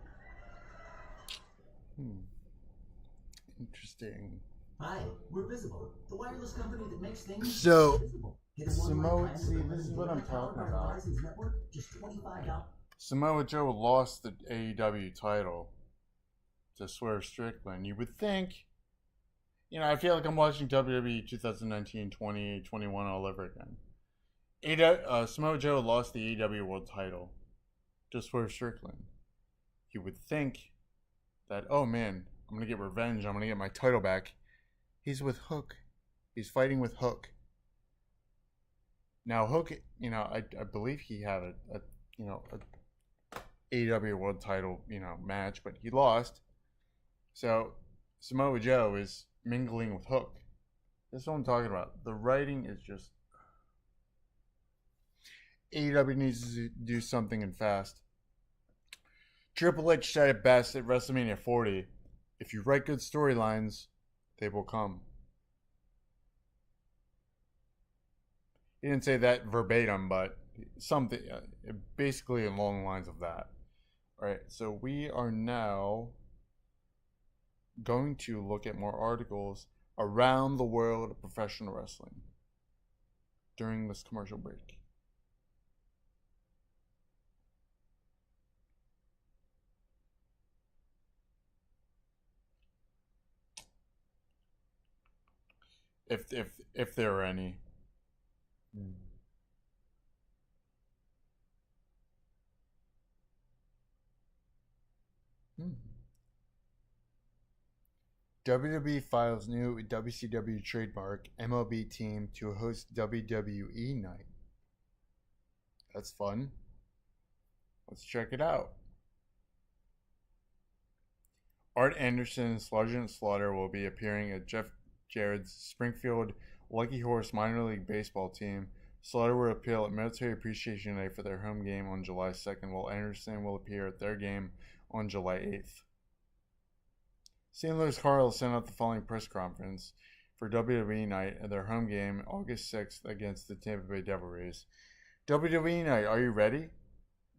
Interesting. Hi, we're Visible, the wireless company that makes things So, visible. Get a one-line Samoa, plan see, with this is what I'm talking on about. Verizon's network, just $25. Samoa Joe lost the AEW title to Swerve Strickland. You would think, you know, I feel like I'm watching WWE 2019, 20, 21 all over again. Samoa Joe lost the AEW World title to Swerve Strickland. You would think that, oh man, I'm going to get revenge. I'm going to get my title back. He's with Hook. He's fighting with Hook. Now Hook, you know, I believe he had a AEW World title, match, but he lost. So Samoa Joe is mingling with Hook. That's what I'm talking about. The writing is just... AEW needs to do something and fast. Triple H said it best at WrestleMania 40. If you write good storylines, they will come. He didn't say that verbatim, but something, basically along the lines of that. All right, so we are now going to look at more articles around the world of professional wrestling during this commercial break. If there are any. WWE files new WCW trademark MLB team to host WWE night. That's fun. Let's check it out. Art Anderson and Sergeant Slaughter will be appearing at Jeff Jarrett's Springfield Lucky Horse minor league baseball team. Slaughter will appear at Military Appreciation Day for their home game on July 2nd, while Anderson will appear at their game on July 8th. St. Louis Cardinals sent out the following press conference for WWE Night at their home game August 6th against the Tampa Bay Devil Rays. WWE Night, are you ready?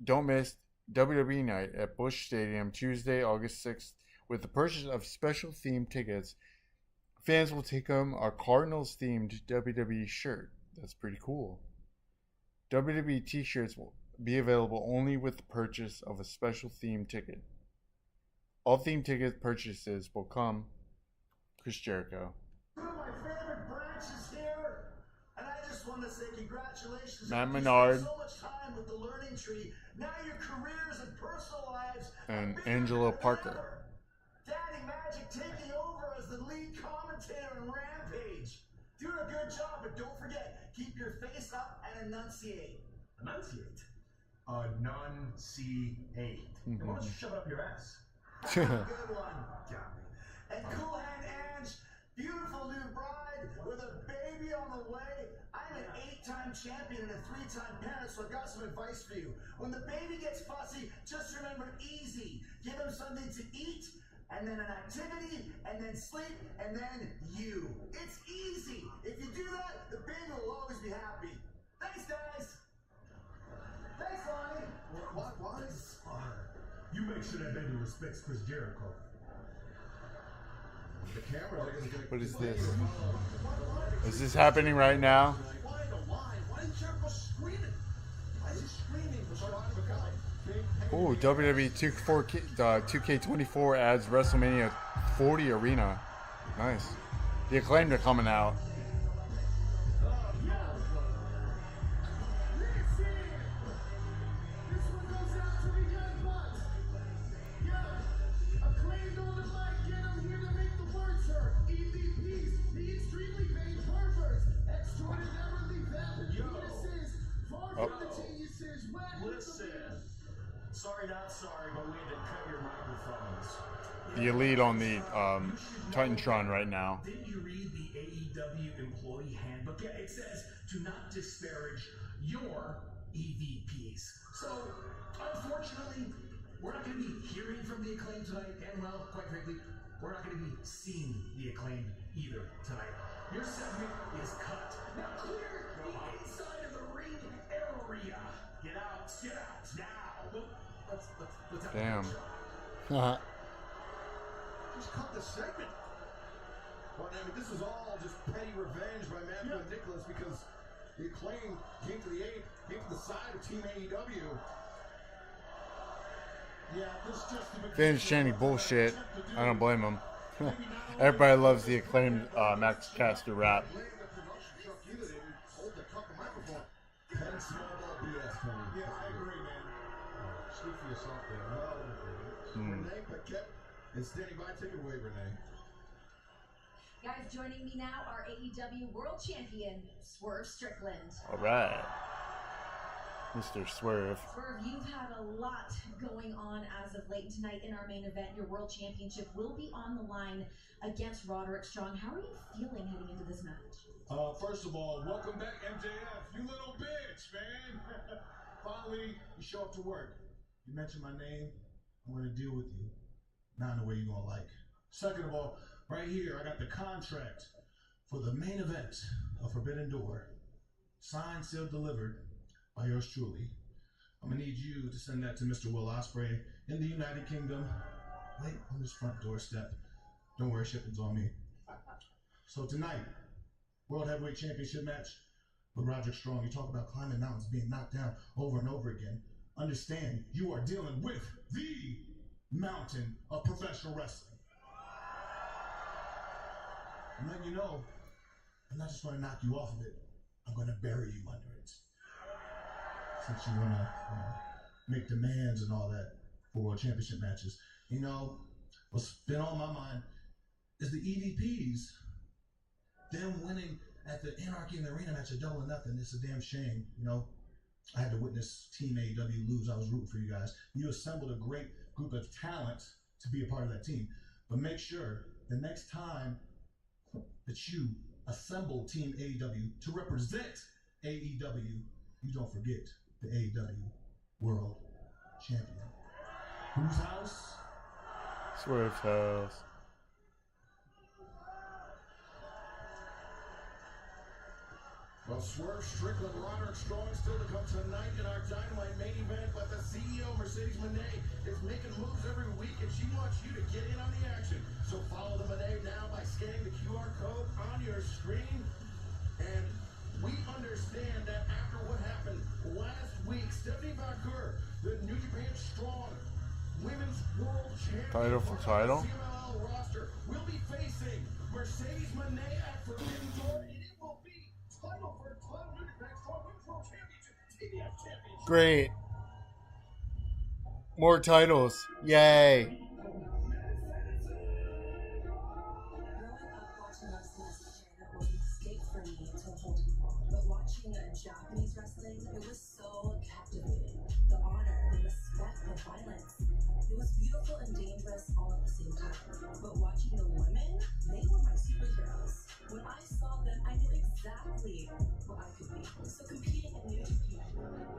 Don't miss WWE Night at Busch Stadium Tuesday, August 6th. With the purchase of special themed tickets, fans will take home a Cardinals-themed WWE shirt. That's pretty cool. WWE t-shirts will be available only with the purchase of a special themed ticket. All themed ticket purchases will come Chris Jericho. One of my favorite branches here, and I just want to say congratulations. Matt You Menard. spent so much time with the learning tree. Now your careers and personal lives And are bigger Angelo than Parker. ever. Daddy Magic taking over as the lead commentator on Rampage. Doing a good job, but don't forget, keep your up and enunciate. Enunciate? Enunciate. And why don't you shove it up your ass? Good one. Got me. And Cool Hand Ange, beautiful new bride with a baby on the way. I'm an 8-time champion and a 3-time parent, so I've got some advice for you. When the baby gets fussy, just remember easy. Give him something to eat, and then an activity, and then sleep, and then you. It's easy. If you do that, the baby will always be happy. Thanks, guys. Thanks, Lonnie. Why is you make sure that baby respects Chris Jericho. The camera is gonna. What is this? Is this happening right now? Why is Jericho screaming? Why is he screaming? Oh, WWE 2K24 adds WrestleMania 40 arena. Nice. The Acclaimed are coming out. Sorry, not sorry, but we had to cut your microphones. The Elite on the Titantron right now. Didn't you read the AEW employee handbook? Yeah, it says to not disparage your EVPs. So, unfortunately, we're not going to be hearing from the Acclaimed tonight, and well, quite frankly, we're not going to be seeing the Acclaimed either tonight. Your segment is cut. Now clear the inside of the ring area. Get out now. Let's have Damn. Just cut the segment. Well, I mean, this is all just petty revenge by Matthew and Nicholas because the Acclaim came to the side of Team AEW. Yeah, this just Vince chanting bullshit. I don't blame him. Everybody loves the Acclaimed Max Caster rap. Yeah, I agree, man. Speak for yourself there. Renee Paquette is standing by. Take it away, Renee. Guys, joining me now are AEW World Champion Swerve Strickland. All right. Mr. Swerve. Swerve, you've had a lot going on as of late. Tonight in our main event, your World Championship will be on the line against Roderick Strong. How are you feeling heading into this match? First of all, welcome back, MJF. You little bitch, man. Finally, you show up to work. You mention my name, I'm going to deal with you. Not in the way you're going to like. Second of all, right here, I got the contract for the main event of Forbidden Door. Signed, sealed, delivered by yours truly. I'm going to need you to send that to Mr. Will Ospreay in the United Kingdom. Wait on this front doorstep. Don't worry, shipping's on me. So tonight, World Heavyweight Championship match with Roderick Strong. You talk about climbing mountains, being knocked down over and over again. Understand, you are dealing with the mountain of professional wrestling. I'm letting you know, I'm not just going to knock you off of it, I'm going to bury you under it. Since you want to make demands and all that for World Championship matches. You know, what's been on my mind is the EVPs. Them winning at the Anarchy in the Arena match at Double or Nothing. It's a damn shame, you know. I had to witness Team AEW lose. I was rooting for you guys. You assembled a great group of talent to be a part of that team. But make sure the next time that you assemble Team AEW to represent AEW, you don't forget the AEW World Champion. Whose house? Swerve's house. Well, Swerve, Strickland, Roderick Strong still to come tonight in our Dynamite main event, but the CEO, Mercedes Moné, is making moves every week, and she wants you to get in on the action. So follow the Moné now by scanning the QR code on your screen. And we understand that after what happened last week, Stephanie Baker, the New Japan Strong Women's World Champion, Title for title? CMLL roster, will be facing Mercedes Moné at Forbidden Door, and it will be title for Claudio World Championship, TBS Championship. Great. More titles. Yay. Watching a Japanese Japanese wrestling, it was so captivating. The honor, the respect, the violence. It was beautiful and dangerous all at the same time. But watching the women, they were my superheroes. When I saw them, I knew exactly what I could be. So competing in New Japan,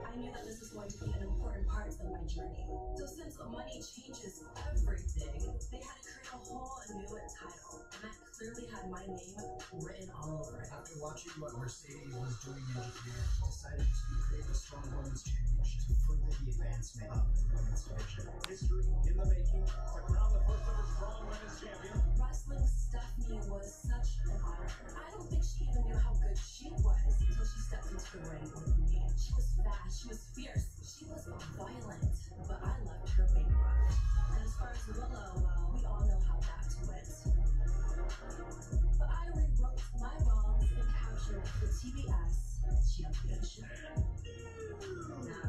I knew that this was going to be an important part of my journey. So since money changes everything, they had to create a whole new title. And that clearly had my name written all over it. After watching what Mercedes was doing in Japan, decided to create a strong women's championship to further the advancement of the women's division. History in the making to crown the first ever strong women's champion. Wrestling Stephanie was such an honor. I don't think she even knew how good she was until she stepped into the ring with me. She was fast, she was fierce, she was violent, but I loved her big run. And as far as Willow, well, we all know how that went. But I rewrote my wrongs and captured the TBS championship. Now,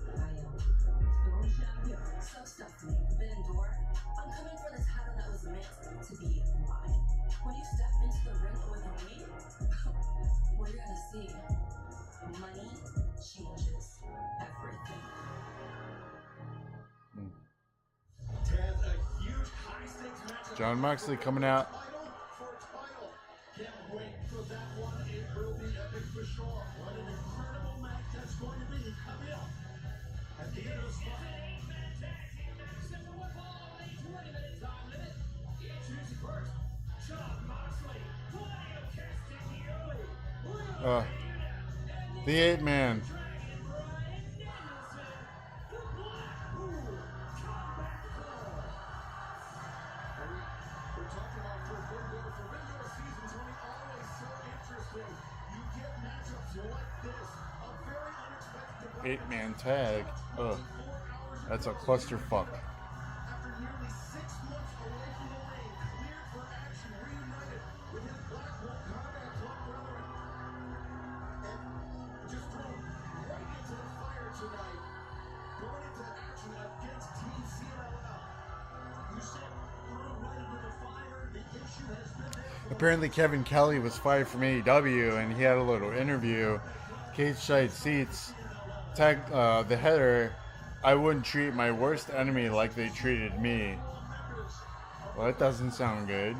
I am still champion. So Stephanie, Forbidden Door, I'm coming for the title that was meant to be mine. When you step into the ring with me, what you're gonna see, money changes everything. Taz, a huge high-stakes match. John Moxley coming out. Can't wait for that one. It will be epic for sure. What an incredible match that's going to be coming up at the end of the spot. The 8-man. Eight-man tag. Ugh. That's a clusterfuck. After nearly 6 months away from the ring, cleared for action, reunited with his Blackpool Combat Club brethren, and just thrown right into the fire tonight, going into action against Team CLL. You said thrown right into the fire. The issue has been there. Apparently Kevin Kelly was fired from AEW and he had a little interview. Cage side seats. Tag the header. I wouldn't treat my worst enemy like they treated me. Well, that doesn't sound good.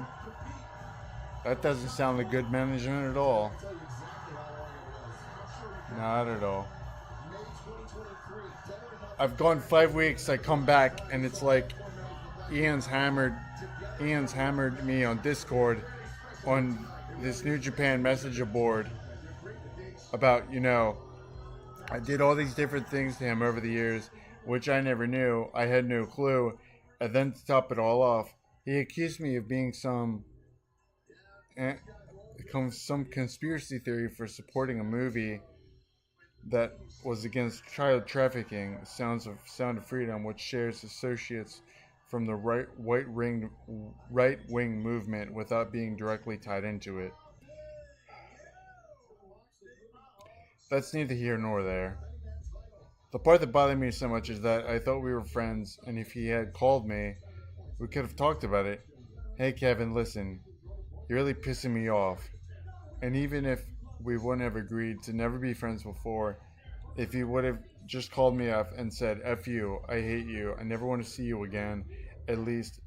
That doesn't sound like good management at all. Not at all. I've gone 5 weeks. I come back and it's like Ian's hammered me on Discord on this New Japan messenger board about, you know, I did all these different things to him over the years, which I never knew. I had no clue. And then to top it all off, he accused me of being some conspiracy theory for supporting a movie that was against child trafficking, Sound of Freedom, which shares associates from the right-wing movement without being directly tied into it. That's neither here nor there. The part that bothered me so much is that I thought we were friends, and if he had called me, we could have talked about it. Hey Kevin, listen, you're really pissing me off. And even if we wouldn't have agreed to never be friends before, if he would have just called me up and said, F you, I hate you, I never want to see you again, at least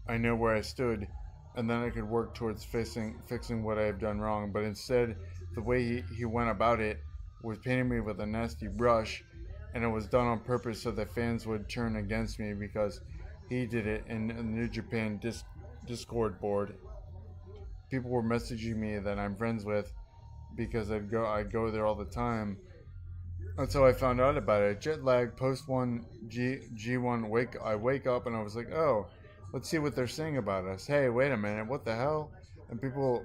I know where I stood, and then I could work towards fixing what I have done wrong. But instead, the way he went about it was painting me with a nasty brush, and it was done on purpose so that fans would turn against me because he did it in the New Japan Discord board. People were messaging me that I'm friends with because I go there all the time. That's how I found out about it. Jet lag, post 1, G1, I wake up and I was like, oh, let's see what they're saying about us. Hey, wait a minute, what the hell? And people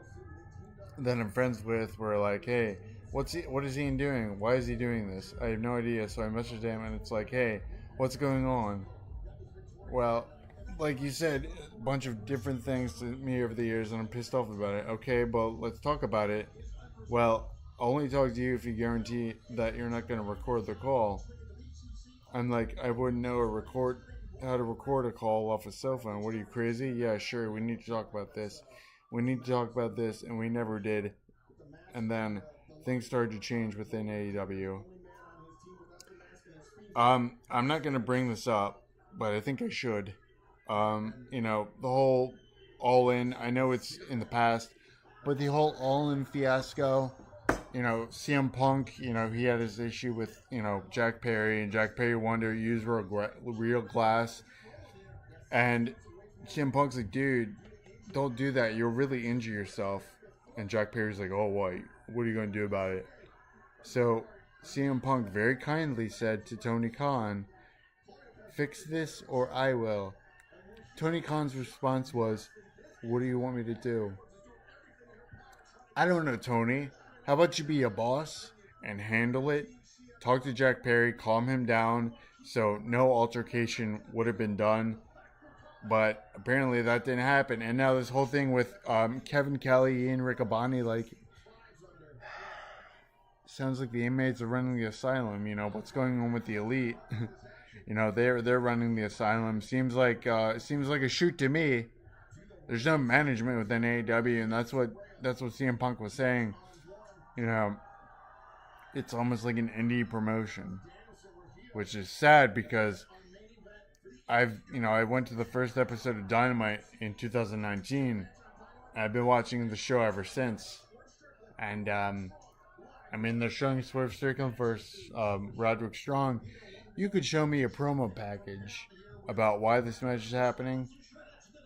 that I'm friends with were like, hey, what is he doing? Why is he doing this? I have no idea. So I messaged him and it's like, hey, what's going on? Well, like you said, a bunch of different things to me over the years and I'm pissed off about it. Okay, but let's talk about it. Well, I'll only talk to you if you guarantee that you're not going to record the call. I'm like, I wouldn't know how to record a call off a cell phone. What are you, crazy? Yeah, sure, we need to talk about this. We need to talk about this, and we never did. And then things started to change within AEW. I'm not going to bring this up, but I think I should. You know, the whole All In, I know it's in the past, but the whole All In fiasco, you know, CM Punk, you know, he had his issue with, you know, Jack Perry, and Jack Perry wanted to use real glass. And CM Punk's like, dude, don't do that. You'll really injure yourself. And Jack Perry's like, oh, what are you going to do about it? So CM Punk very kindly said to Tony Khan, fix this or I will. Tony Khan's response was, what do you want me to do? I don't know, Tony. How about you be a boss and handle it? Talk to Jack Perry, calm him down, so no altercation would have been done. But apparently that didn't happen. And now this whole thing with Kevin Kelly, Ian Riccaboni, like, sounds like the inmates are running the asylum. You know, what's going on with the elite? You know, they're running the asylum. Seems like a shoot to me. There's no management within AEW, and that's what CM Punk was saying. You know, it's almost like an indie promotion, which is sad because I went to the first episode of Dynamite in 2019. I've been watching the show ever since, and I mean, they're showing Swerve Strickland versus Roderick Strong. You could show me a promo package about why this match is happening,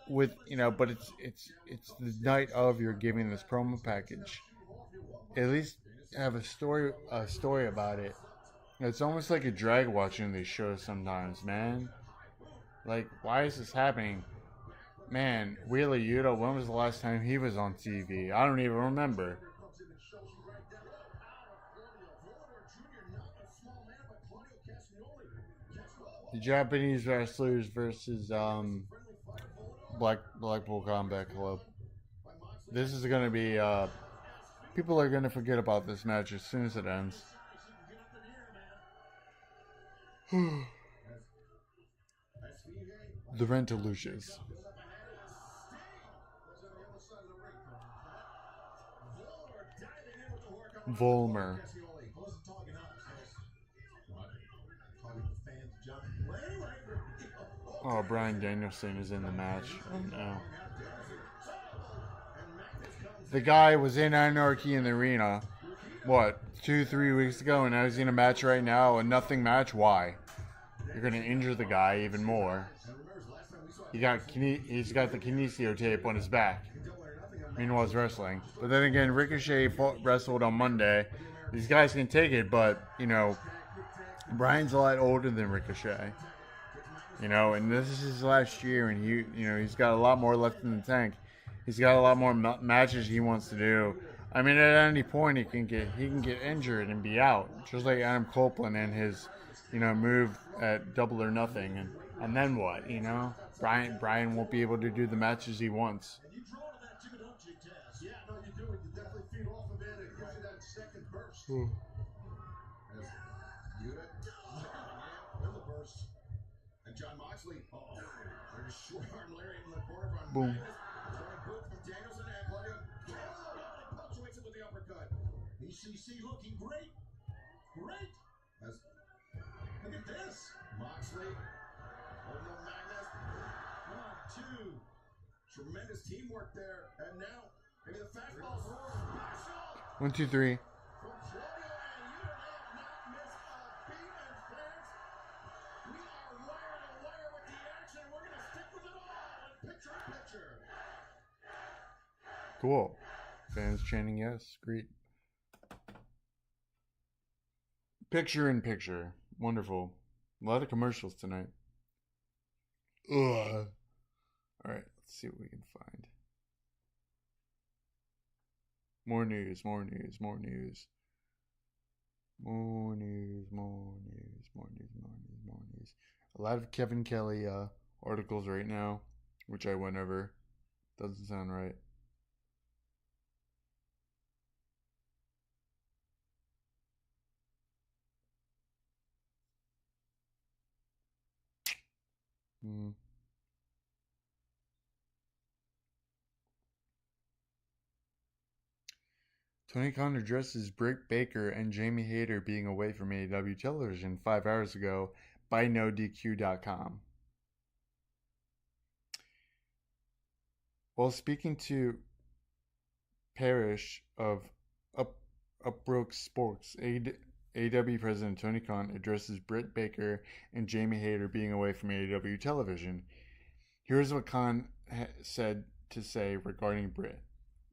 with, you know, but it's the night of, you're giving this promo package. At least have a story about it. It's almost like a drag watching these shows sometimes, man. Like, why is this happening? Man, Wheeler Yuta, when was the last time he was on TV? I don't even remember. The Japanese wrestlers versus Blackpool Combat Club. This is going to be... people are going to forget about this match as soon as it ends. The Rentalucious. Volmer. Oh, Bryan Danielson is in the match. Oh no. The guy was in Anarchy in the Arena, what, 2-3 weeks ago, and now he's in a match right now, a nothing match? Why? You're going to injure the guy even more. He's got the kinesio tape on his back. Meanwhile, he's wrestling. But then again, Ricochet wrestled on Monday. These guys can take it, but, you know, Bryan's a lot older than Ricochet. You know, and this is his last year, and he's got a lot more left in the tank. He's got a lot more matches he wants to do. I mean, at any point he can get injured and be out, just like Adam Copeland and his, you know, move at Double or Nothing, and then what? You know, Bryan won't be able to do the matches he wants. Ooh. And John Moxley, there's a short arm lariat in the corner from Boom. Magnus. From Danielson and Claudio. Punctuates it with the uppercut. ECC looking great. Great. Look at this. Moxley holding up Magnus. 1, 2. Tremendous teamwork there. And now, maybe the fastball special. 1, 2, 3. Cool. Fans chanting yes. Great. Picture in picture. Wonderful. A lot of commercials tonight. Ugh. Alright, let's see what we can find. More news, more news, more news. More news, more news, more news, more news, more news. A lot of Kevin Kelly articles right now, which I went over. Doesn't sound right. Tony Khan addresses Britt Baker and Jamie Hayter being away from AEW television 5 hours ago by NoDQ.com. While speaking to Parrish of Upbrook Sports, AEW President Tony Khan addresses Britt Baker and Jamie Hayter being away from AEW television. Here's what Khan said to say regarding Britt.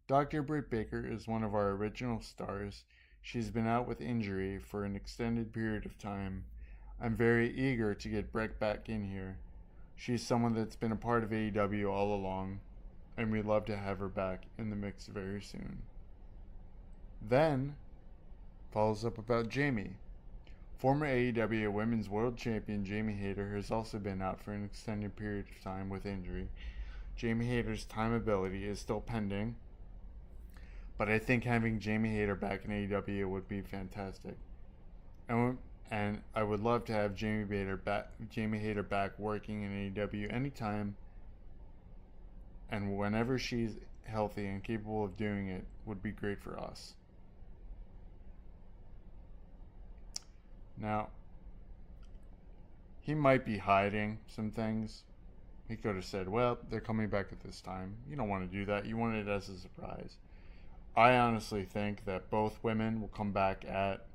Dr. Britt Baker is one of our original stars. She's been out with injury for an extended period of time. I'm very eager to get Britt back in here. She's someone that's been a part of AEW all along, and we'd love to have her back in the mix very soon. Then, follows up about Jamie. Former AEW Women's World Champion Jamie Hayter has also been out for an extended period of time with injury. Jamie Hayter's time ability is still pending, but I think having Jamie Hayter back in AEW would be fantastic. And I would love to have Jamie Hayter back working in AEW anytime and whenever she's healthy and capable of doing it would be great for us. Now, he might be hiding some things. He could have said, well, they're coming back at this time. You don't want to do that. You want it as a surprise. I honestly think that both women will come back at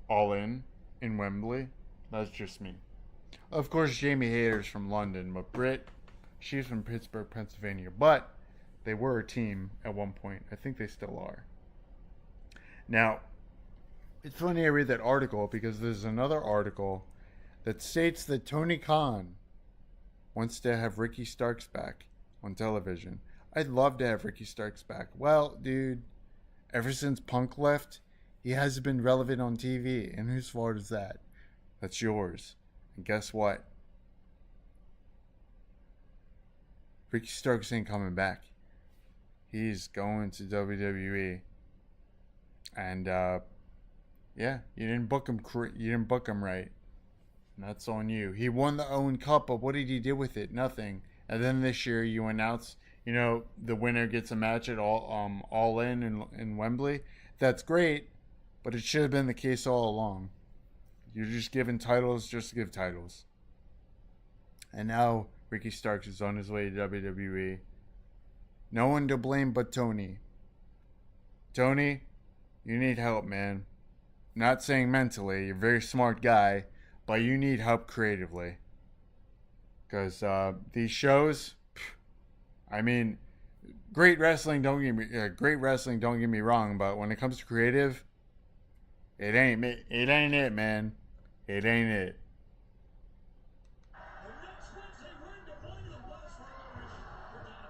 All In Wembley. That's just me. Of course, Jamie Hayter's from London, but Britt, she's from Pittsburgh, Pennsylvania. But they were a team at one point. I think they still are. Now, it's funny I read that article because there's another article that states that Tony Khan wants to have Ricky Starks back on television. I'd love to have Ricky Starks back. Well, dude, ever since Punk left, he hasn't been relevant on TV. And whose fault is that? That's yours. And guess what? Ricky Starks ain't coming back. He's going to WWE. And, yeah, you didn't book him right. And that's on you. He won the Owen Cup, but what did he do with it? Nothing. And then this year you announce, the winner gets a match at all in Wembley. That's great, but it should have been the case all along. You're just giving titles just to give titles. And now Ricky Starks is on his way to WWE. No one to blame but Tony. Tony, you need help, man. Not saying mentally, you're a very smart guy, but you need help creatively. Because these shows, I mean, great wrestling. Don't get me wrong, but when it comes to creative, it ain't it, man. It ain't it.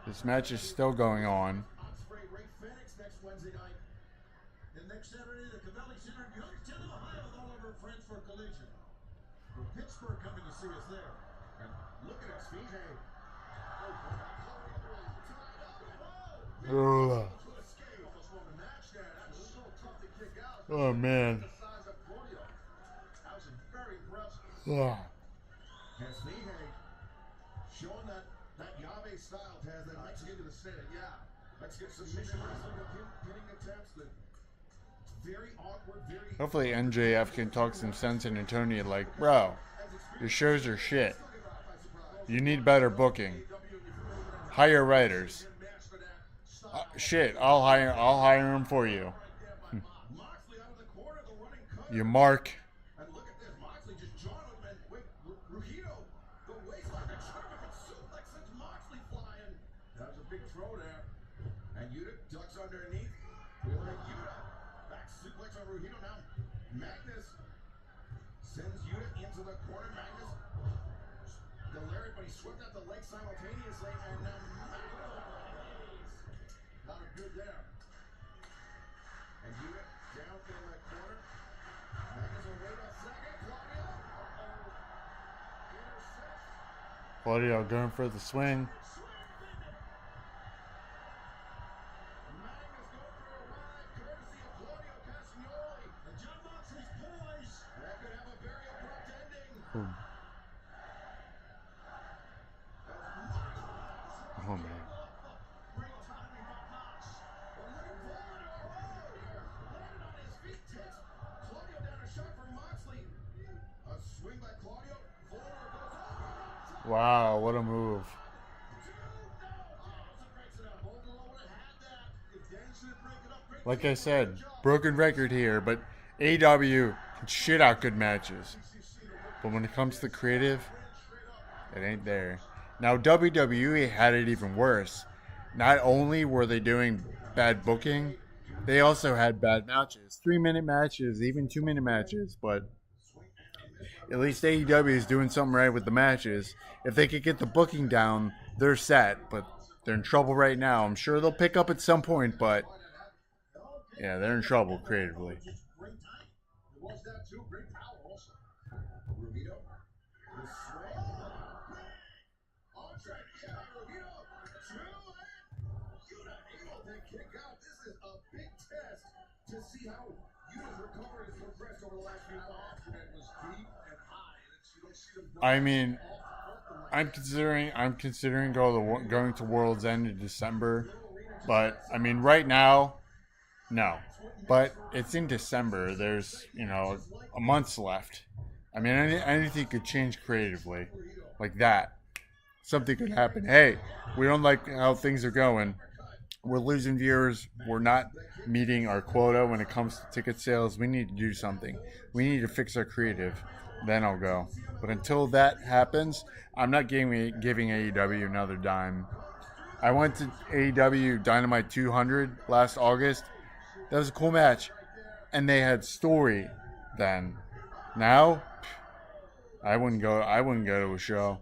This match is still going on. Next Saturday, the Cavelli Center in Youngstown, Ohio, with all of our friends for Collision. From Pittsburgh coming to see us there. And look at Esfinge. Oh, man. That was very impressive. Esfinge showing that Yave style, Taz, that Mexican to the center. Yeah. Mexican submission wrestling, pinning attempts that. Very awkward, Hopefully MJF can talk some sense into Tony like, bro, your shows are shit. You need better booking. Hire writers. Shit, I'll hire them for you. You mark. And look at this, Moxley just jawed him and wait, Rugido, the waistline, a German suplex sends Moxley flying. That was a big throw there. And Yuta ducks underneath. Yuta. Back suplex on Rugido now. Magnus sends Yuta into the corner. Magnus, the lariat, but he swept out the leg simultaneously, and now Magnus. Not a good there. And Yuta down in the corner. Magnus will wait a second. Claudio going for the swing. Oh, man. Wow, what a move. Like I said, broken record here, but AEW can shit out good matches. But when it comes to creative, it ain't there. Now, WWE had it even worse. Not only were they doing bad booking, they also had bad matches. 3-minute matches, even 2-minute matches, but at least AEW is doing something right with the matches. If they could get the booking down, they're set, but they're in trouble right now. I'm sure they'll pick up at some point, but yeah, they're in trouble creatively. Was that too? Great power also. Rugido. The swing. On track. Yeah, Rugido. Yuta able to kick out. This is a big test to see how Yuta's recovery has progressed over the last few months. It was deep and high. You don't see them I mean, I'm considering going to World's End in December, but I mean right now, no. But it's in December. There's, a month's left. I mean, anything could change creatively. Like that. Something could happen. Hey, we don't like how things are going. We're losing viewers. We're not meeting our quota when it comes to ticket sales. We need to do something. We need to fix our creative. Then I'll go. But until that happens, I'm not giving AEW another dime. I went to AEW Dynamite 200 last August. That was a cool match. And they had story then. Now, I wouldn't go to a show.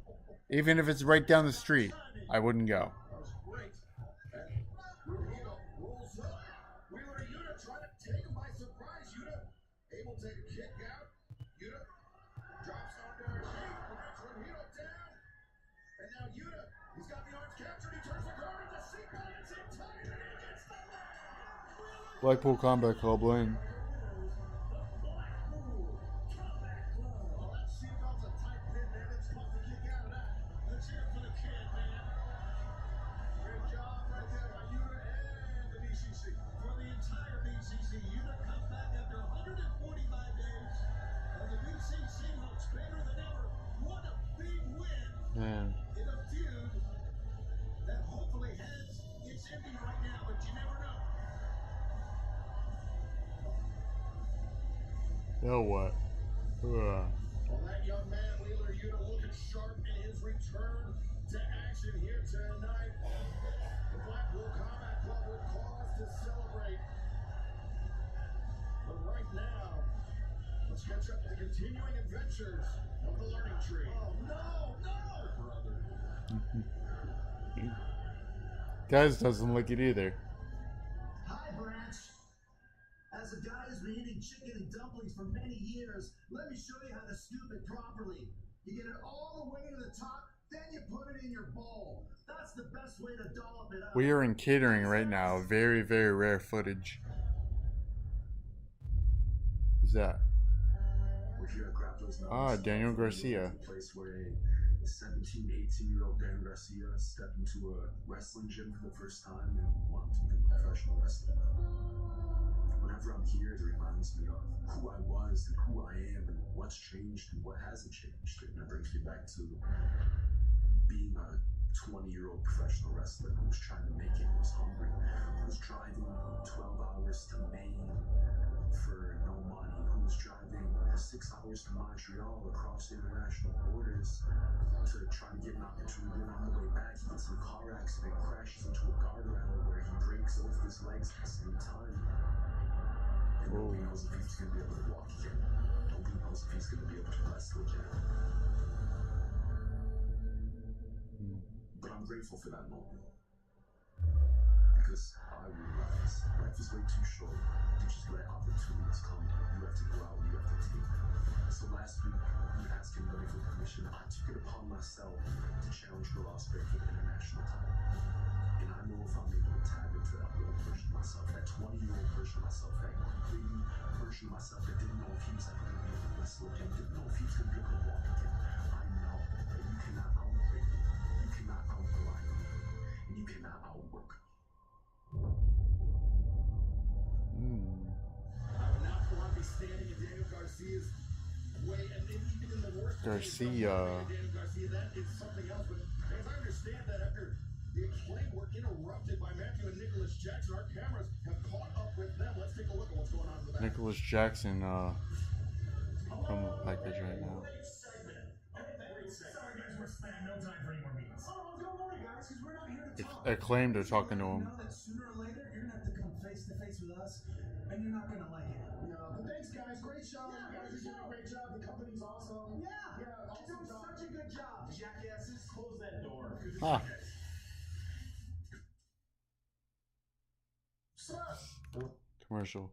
Even if it's right down the street, I wouldn't go. Blackpool Combat Club lane. Man. In a feud that hopefully has its ending right now, but you never know. Now what? Well, that young man, Wheeler Yuta, looking sharp in his return to action here tonight. The Blackpool Combat Club with cause to celebrate. But right now, let's catch up to the continuing adventures of the learning tree. Oh, no, brother. Guys doesn't like it either. Hi, Branch. As a guy who's been eating chicken and dumplings for many years, let me show you how to scoop it properly. You get it all the way to the top, then you put it in your bowl. That's the best way to dollop it up. We are in catering right now. Very, very rare footage. Who's that? Daniel Garcia. Place where a 17, 18-year-old Daniel Garcia stepped into a wrestling gym for the first time and wanted to become a professional wrestler. Whenever I'm here, it reminds me of who I was and who I am and what's changed and what hasn't changed. And it brings me back to being a 20-year-old professional wrestler who was trying to make it, who was hungry, who was driving 12 hours to Maine for no money, who was driving 6 hours to Montreal across international borders to try to get an opportunity. And on the way back, he gets in a car accident, crashes into a guardrail where he breaks both his legs at the same time. And nobody knows if he's going to be able to walk again. Nobody knows if he's going to be able to wrestle again. But I'm grateful for that moment. Because I realize life is way too short to just let opportunities come. You have to go out, you have to take them. So last week, we asked everybody for permission. I took it upon myself to challenge Will Ospreay for the international title. And I know if I'm able to tap into that old version of myself, that 20-year-old version of myself, that crazy version of myself that didn't know if he was ever going to be able to wrestle again, didn't know if he was going to be able to walk again. I know that you cannot outbreak me, you cannot outgrind me, and you cannot outwork me. I would not want to be standing in Daniel Garcia's way, and even in the worst Garcia. Daniel Garcia the event, it's something else. But as I understand that after the Acclaim were interrupted by Matthew and Nicholas Jackson, our cameras have caught up with them. Let's take a look at what's going on in the back. Nicholas Jackson promo package right now. Great segment. Sorry guys, we're slammed. No time for any more meetings. Oh, don't worry guys, because we're not here to talk. Acclaimed are talking to him. You know that sooner or later you're gonna have to come face to face with us, and you're not gonna like it. No, but thanks, guys. Great show. Yeah, You guys are doing a great job. The company's awesome. Yeah, awesome you're doing job. such a good job, jackasses. Close that door. Huh. Commercial.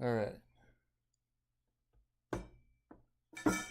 All right. Gosh.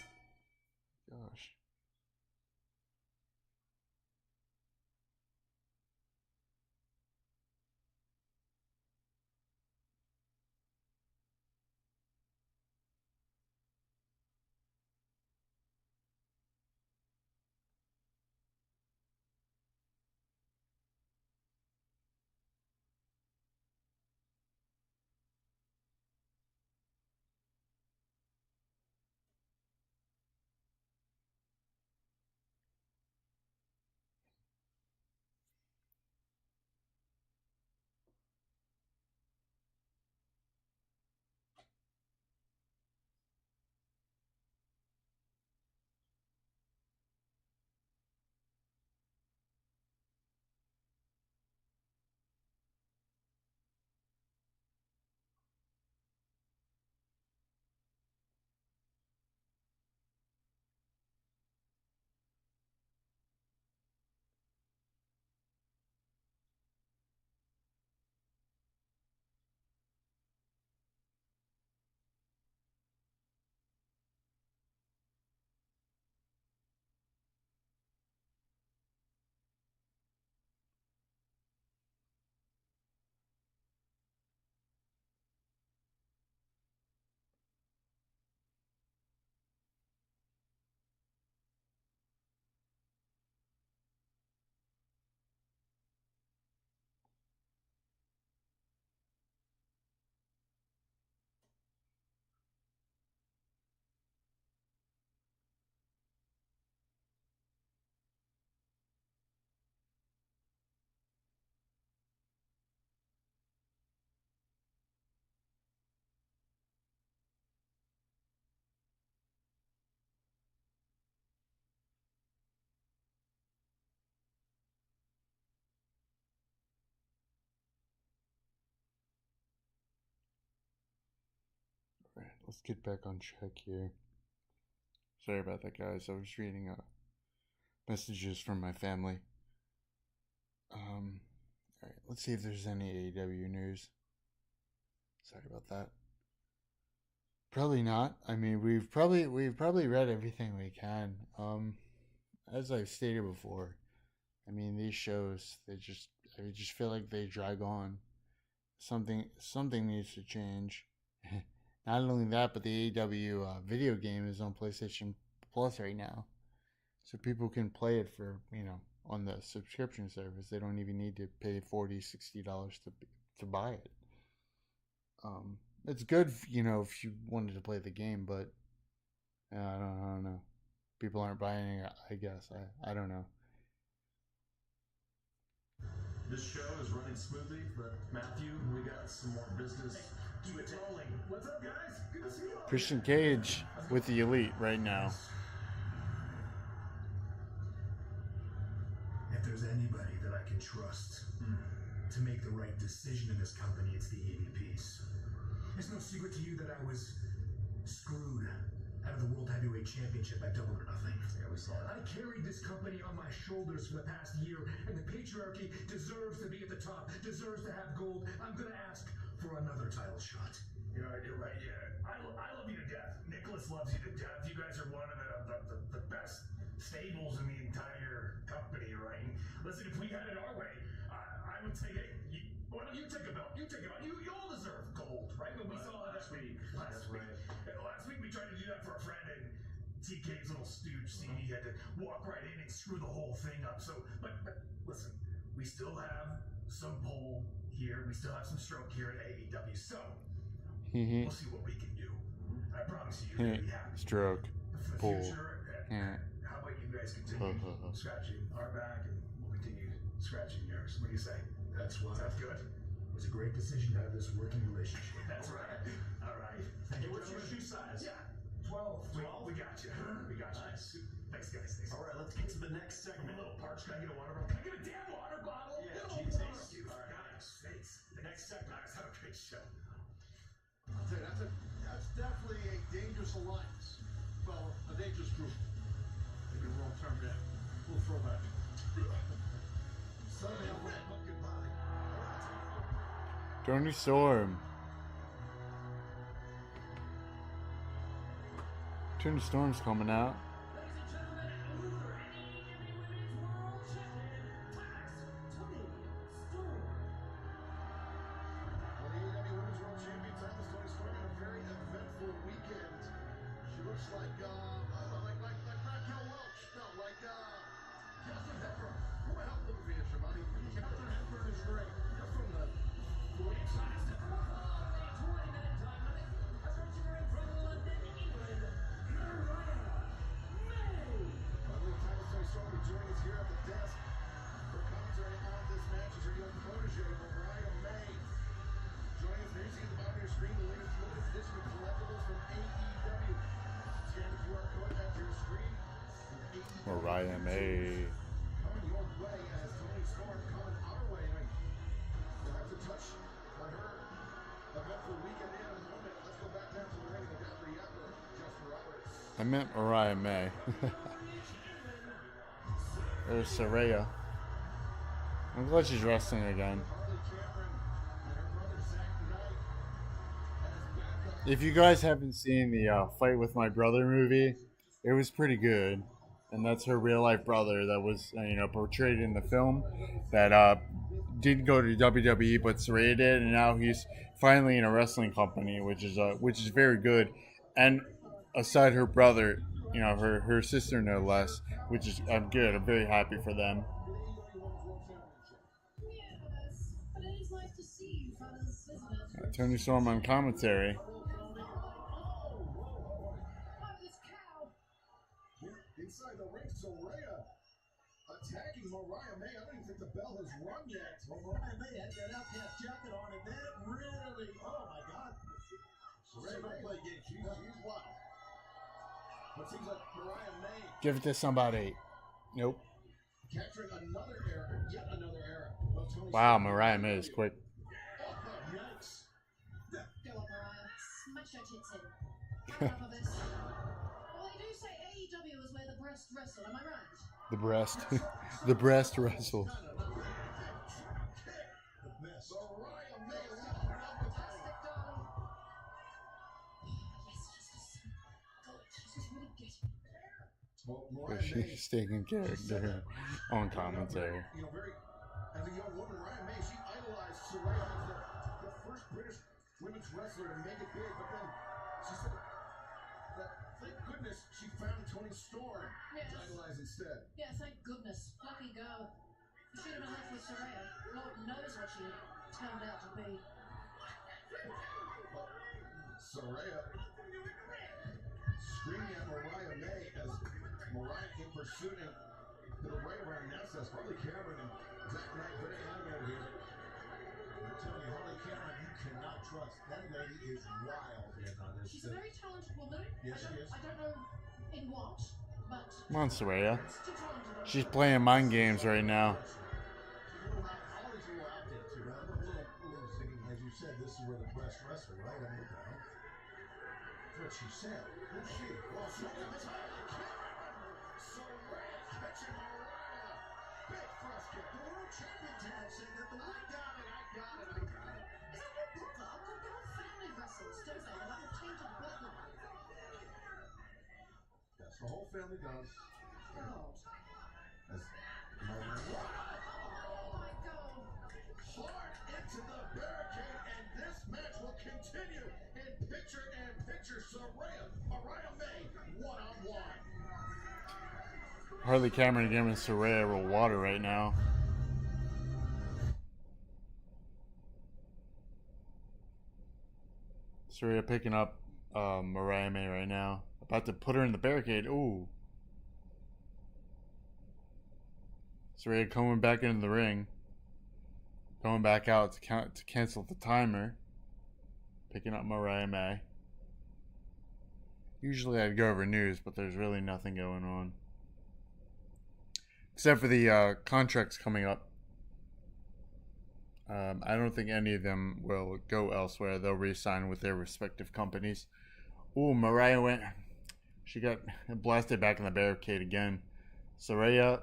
All right, let's get back on track here. Sorry about that, guys. I was reading messages from my family. All right, let's see if there's any AEW news. Sorry about that. Probably not. I mean, we've probably read everything we can. As I've stated before, I mean, these shows, I just feel like they drag on. Something needs to change. Not only that, but the AEW video game is on PlayStation Plus right now, so people can play it for, on the subscription service. They don't even need to pay $40-$60 to buy it. It's good, if you wanted to play the game, but I don't know. People aren't buying it, I guess. I don't know. This show is running smoothly, but Matthew, we got some more business. Keep it rolling. What's up, guys? Good to see you. Christian Cage with the Elite right now. If there's anybody that I can trust to make the right decision in this company, it's the EVPs. It's no secret to you that I was screwed out of the World Heavyweight Championship at Double or Nothing. Yeah, we saw that. I carried this company on my shoulders for the past year, and the patriarchy deserves to be at the top, deserves to have gold. I'm gonna ask for another title shot. You're right, yeah. I love you to death. Nicholas loves you to death. You guys are one of the best stables in the entire company, right? Listen, if we had it our way, I would take it. Why don't you take a belt? You take a belt. You all deserve gold, right? When we saw last week. Last week we tried to do that for a friend, and TK's little stooge CD had to walk right in and screw the whole thing up. So, but listen, we still have some pull here. We still have some stroke here at AEW. So, we'll see what we can do. I promise you, you're going to be happy. Stroke. For the Pull. future, how about you you guys continue scratching our back, and we'll continue scratching yours. What do you say? That's why. Sounds good. It was a great decision to have this working relationship. That's right. All right. Hey, what's your shoe size? Yeah. 12. We got you. We got you. Nice. Thanks, guys. Thanks. All right, let's get to the next segment. I'm a little parched. Can I get a water bottle? Can I get a damn water bottle? Yeah, Jesus. All right. Thanks. The next segment. Guys, have a great show. I'll tell you, that's definitely a dangerous alliance. Well, a dangerous group. Maybe a wrong term there. We'll throw that. Suddenly I'll win. Goodbye. Tony Storm. Tony Storm's coming out. Mariah May. Coming your way as Tony Storm coming our way. We'll have to touch on her eventful weekend in a moment. Let's go back down to the ring and look out for Yuta, Justin Roberts. I meant Mariah May. There's Saraya. I'm glad she's wrestling again. If you guys haven't seen the Fight with My Brother movie, it was pretty good. And that's her real life brother that was, portrayed in the film that didn't go to WWE, but Saraya did, and now he's finally in a wrestling company, which is very good. And aside her brother, her sister no less, which is good. I'm very happy for them. Tony Storm on commentary. Inside the ring, Saraya attacking Mariah May. I don't even think the bell has rung yet. Well, Mariah May had that outcast jacket on, and that really, oh my God. Saraya don't play games. She's wild. But it seems like Mariah May. Give it to somebody. Nope. Capturing another era, yet another era. Wow, Mariah May is quick. Oh, yikes. Go on, Mariah. Smash your tits in. Enough of this. Well, they do say AEW is where the breast wrestle, am I right? The breast. The breast wrestle. She's taking character on commentary. As a young woman, Mariah May, she idolized Saraya as the first British women's wrestler to make it big, but then she said that thank goodness she found Tony Storm to idolize instead. Yeah, thank goodness. Lucky girl. She should have been left with Saraya. Lord knows what she turned out to be. Saraya screaming at Mariah May as Mariah in pursuit and to the right of our announcers, Harley Cameron and Zach Knight, very animated here. I'm telling you, Harley Cameron, you cannot trust. That lady is wild. She's a very talented woman. Yes, she is. I don't know in what, but... Come on, Saraya. She's playing mind games right now. As you said, this is where the breast wrestler, right? I mean, that's what she said. Who's she? Well, she was Saraya catching Mariah. Big thrust kick. The world champion saying that the I got it. Is that your brother? The whole family wrestles, don't they? Like a tainted bloodline. Yes, the whole family does. God. As hard into the barricade, and this match will continue in picture-in-picture. Saraya, Mariah May, one-on-one. Harley Cameron giving Saraya a water right now. Saraya picking up Mariah May right now. About to put her in the barricade. Ooh. Saraya coming back into the ring. Going back out to cancel the timer. Picking up Mariah May. Usually I'd go over news, but there's really nothing going on. Except for the contracts coming up. I don't think any of them will go elsewhere. They'll re-sign with their respective companies. Ooh, Mariah went... She got blasted back in the barricade again. Saraya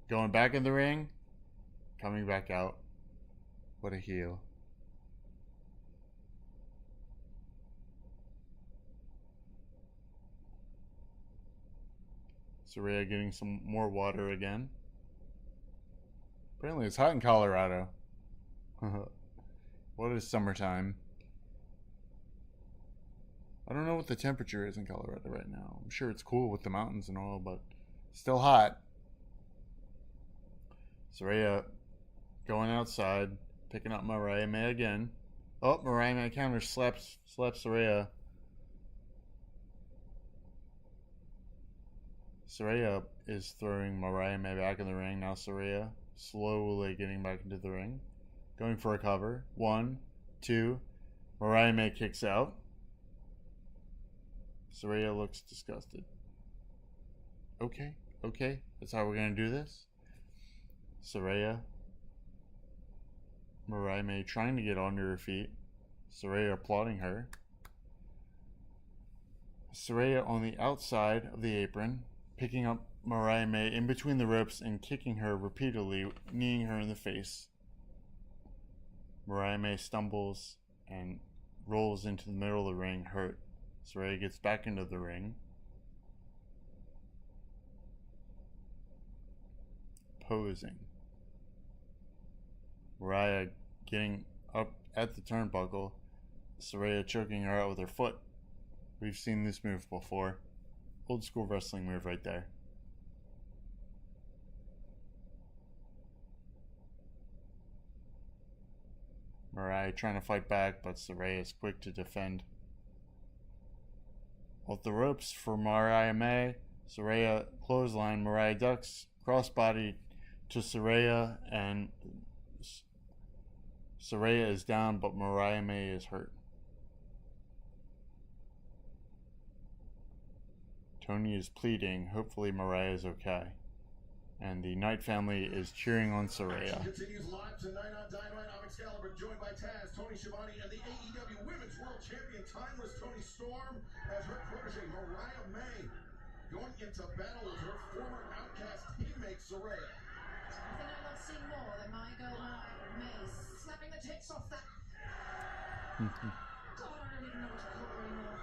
going back in the ring. Coming back out. What a heel. Saraya getting some more water again. Apparently it's hot in Colorado. What is summertime? I don't know what the temperature is in Colorado right now. I'm sure it's cool with the mountains and all, but still hot. Saraya going outside, picking up Mariah May again. Oh, Mariah May counter slaps Saraya. Saraya is throwing Mariah May back in the ring. Now Saraya slowly getting back into the ring. Going for a cover. 1, 2. Mariah May kicks out. Saraya looks disgusted. Okay. That's how we're going to do this. Saraya. Mariah May trying to get onto her feet. Saraya applauding her. Saraya on the outside of the apron. Picking up Mariah May in between the ropes and kicking her repeatedly, kneeing her in the face. Mariah May stumbles and rolls into the middle of the ring, hurt. Saraya gets back into the ring. Posing. Mariah getting up at the turnbuckle. Saraya choking her out with her foot. We've seen this move before. Old school wrestling move right there. Mariah trying to fight back, but Saraya is quick to defend. Off the ropes for Mariah May. Saraya clothesline. Mariah ducks. Crossbody to Saraya, and Saraya is down, but Mariah May is hurt. Tony is pleading. Hopefully Mariah is okay. And the Knight family is cheering on Saraya. Action continues live tonight on Dynamite. I'm Excalibur, joined by Taz, Tony Schiavone, and the AEW Women's World Champion, Timeless Tony Storm, as her protege, Mariah May, going into battle with her former Outcast teammate, Saraya. I think I love seeing more than my girl May slapping the tits off that. God, I don't even know what to call her anymore.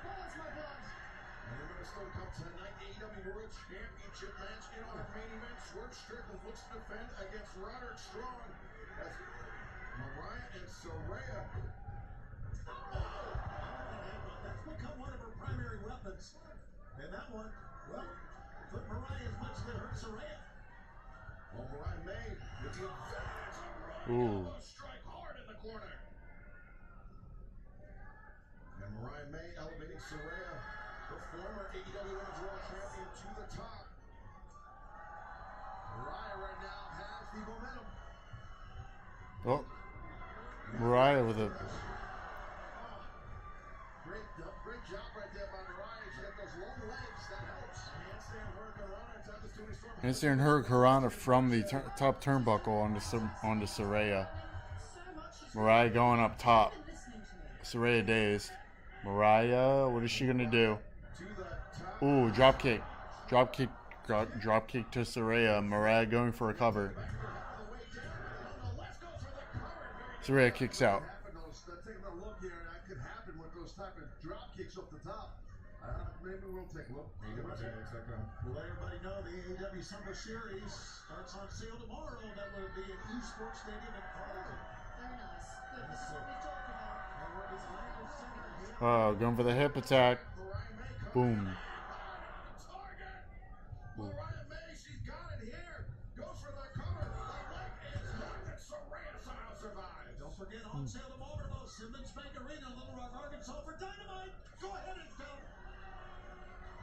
Where's my blood? And we're going to still come tonight, AEW World Championship match in our main event. Swerve Strickland looks to defend against Roderick Strong as Mariah and Saraya. That's become one of her primary weapons. And that one, well, put Mariah as much as it hurt Saraya. Well, Mariah May with the advantage. Ooh. Strike hard in the corner. And Mariah May elevating Saraya, the former AEW Women's World Champion, to the top. Mariah right now has the momentum. Oh. Mariah with a... Great job right there by Mariah. She's got those long legs. That helps. Handstand Hurricanrana from the top turnbuckle onto Saraya. Mariah going up top. Saraya dazed. Mariah, what is she gonna do? Ooh, drop kick to Saraya. Mariah going for a cover. Saraya kicks out. Taking a look here, that could happen with those type of drop kicks off the top. Maybe we'll take a look. We'll let everybody know the AEW Summer Series starts on sale tomorrow. That will be at eSports Stadium in Colorado. Very nice. Good. This is what we talked about. And we're designed to send it here. Oh, going for the hip attack. Boom. Mariah May, she's got it here. Goes for the cover. The leg is locked, and Saraya somehow survives. Don't forget on sale tomorrow, Simmons Bank Arena, Little Rock, Arkansas for Dynamite. Go ahead and go.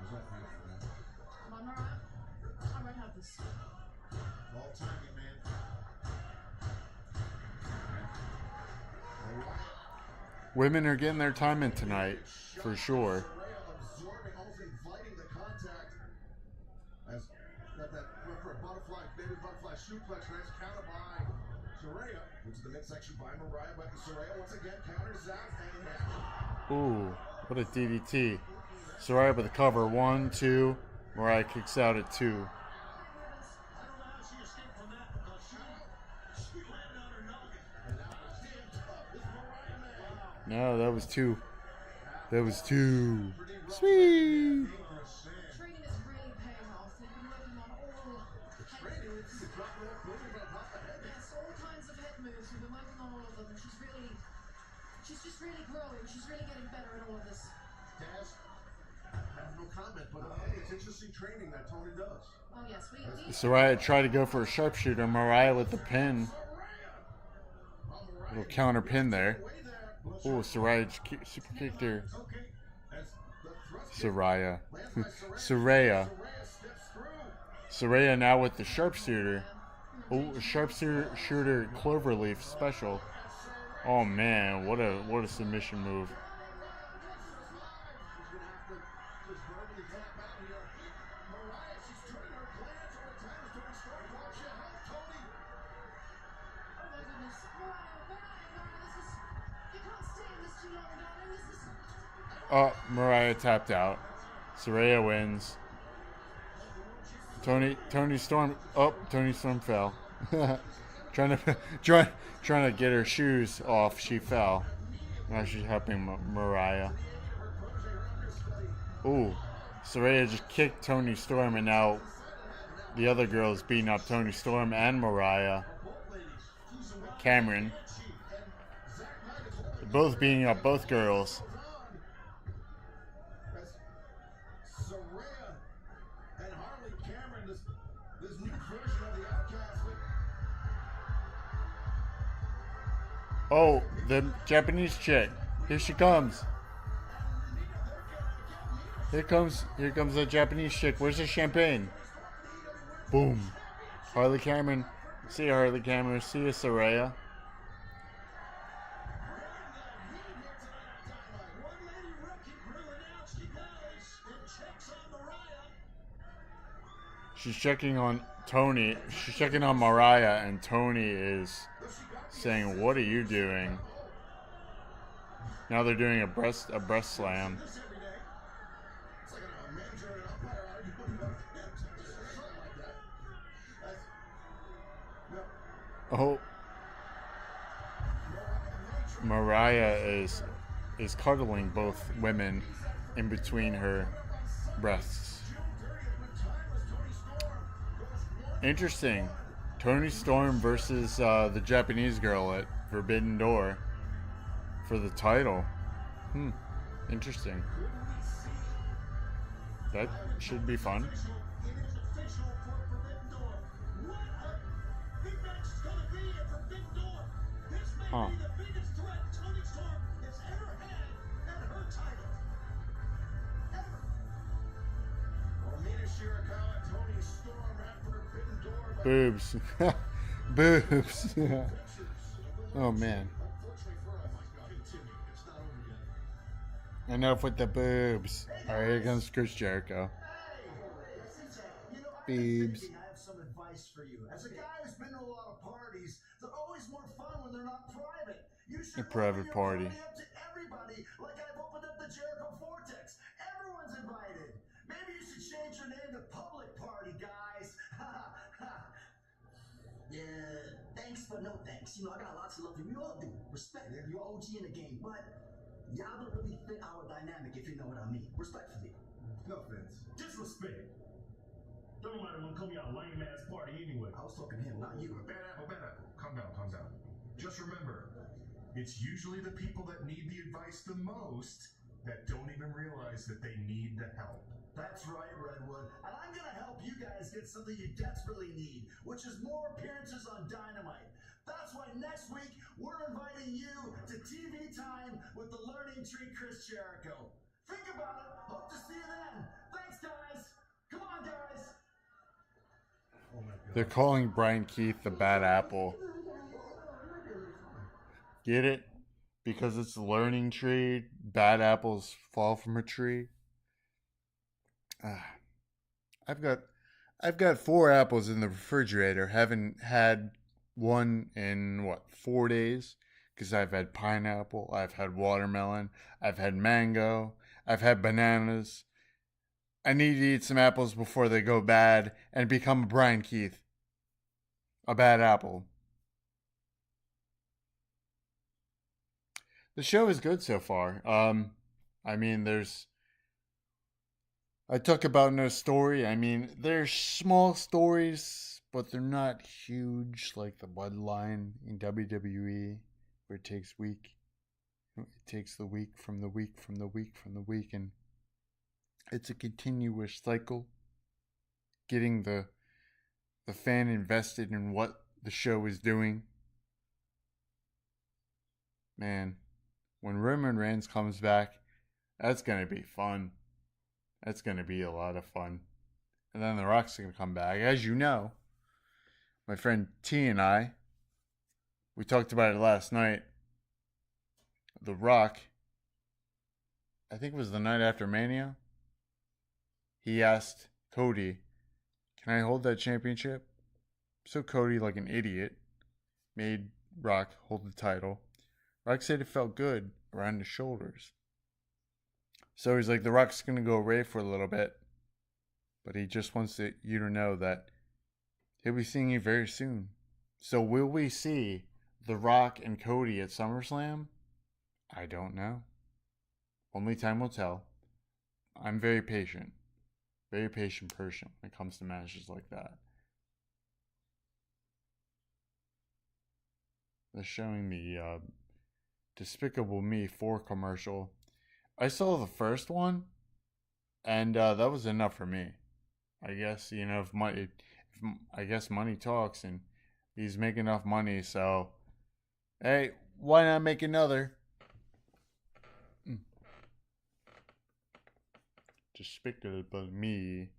Come on, Mariah. I won't have this. All timing, man. Women are getting their time in tonight, for sure. Absorbing, almost inviting the contact. As got that went for a butterfly, baby butterfly suplex. Nice counter by Saraya. Into the midsection by Mariah, but Saraya once again counters out. Ooh, what a DDT. Saraya with the cover. 1, 2. Mariah kicks out at 2. No, that was 2. That was 2. Sweet. Training is really paying off. They've been working on all head moves. Yes, all kinds of head moves. We've been working on all of them, and she's just really growing. She's really getting better at all of this. Daz, I have no comment, but it's interesting training that Tony does. Oh yes, we Saraya tried to go for a sharpshooter. Mariah with the pin. Little counter pin there. Oh, Saraya super kicked her. Saraya. Saraya now with the sharpshooter. Oh, sharpshooter cloverleaf special. Oh man, what a submission move. Oh, Mariah tapped out. Saraya wins. Tony Storm. Oh, Tony Storm fell. trying to get her shoes off. She fell. Now she's helping Mariah. Ooh, Saraya just kicked Tony Storm, and now the other girls beating up Tony Storm and Mariah. Cameron. They're both beating up both girls. Oh, the Japanese chick. Here she comes. Here comes the Japanese chick. Where's the champagne? Boom. Harley Cameron. See you, Harley Cameron. See you, Saraya. She's checking on Tony. She's checking on Mariah, and Tony is saying, "What are you doing?" Now they're doing a breast slam. Oh, Mariah is cuddling both women in between her breasts. Interesting. Tony Storm versus the Japanese girl at Forbidden Door for the title. Interesting. That should be fun. Huh. Boobs. Boobs. Oh man. Enough with the boobs. Alright, here comes Chris Jericho. Boobs. I have some advice for you. As a guy who's been to a lot of parties, they're always more fun when they're not private. You should A private party. Up to everybody, like I've opened up the Jericho Vortex. Everyone's invited. Maybe you should change your name to Public Party, guys. Yeah, thanks but no thanks. You know, I got lots of love for you. We all do. Respect. You're OG in the game, but y'all don't really fit our dynamic, if you know what I mean. Respectfully. No offense. Disrespect. Don't nobody want to come to your lame ass party anyway. I was talking to him, not you. Bad apple, bad apple. Calm down. Just remember, it's usually the people that need the advice the most that don't even realize that they need the help. That's right, Redwood. And I'm gonna help you guys get something you desperately need, which is more appearances on Dynamite. That's why next week, we're inviting you to TV time with the Learning Tree Chris Jericho. Think about it. Hope to see you then. Thanks, guys. Come on, guys. They're calling Brian Keith the bad apple. Get it? Because it's a learning tree. Bad apples fall from a tree. I've got 4 apples in the refrigerator. Haven't had one in 4 days? Because I've had pineapple, I've had watermelon, I've had mango, I've had bananas. I need to eat some apples before they go bad and become a Brian Keith. A bad apple. The show is good so far. I mean, I talk about no story. I mean, there's small stories, but they're not huge like the Bloodline in WWE, where it takes the week from the week from the week from the week, and it's a continuous cycle. Getting the fan invested in what the show is doing. Man, when Roman Reigns comes back, that's gonna be fun. That's gonna be a lot of fun. And then The Rock's gonna come back. As you know, my friend T and I, we talked about it last night. The Rock, I think it was the night after Mania, he asked Cody, "Can I hold that championship?" So Cody, like an idiot, made Rock hold the title. Rock said it felt good around his shoulders. So he's like, The Rock's going to go away for a little bit, but he just wants you to know that he'll be seeing you very soon. So will we see The Rock and Cody at SummerSlam? I don't know. Only time will tell. I'm very patient. Very patient person when it comes to matches like that. They're showing the Despicable Me 4 commercial. I saw the first one, and that was enough for me. I guess, if money talks, and he's making enough money, so hey, why not make another? Despicable Me.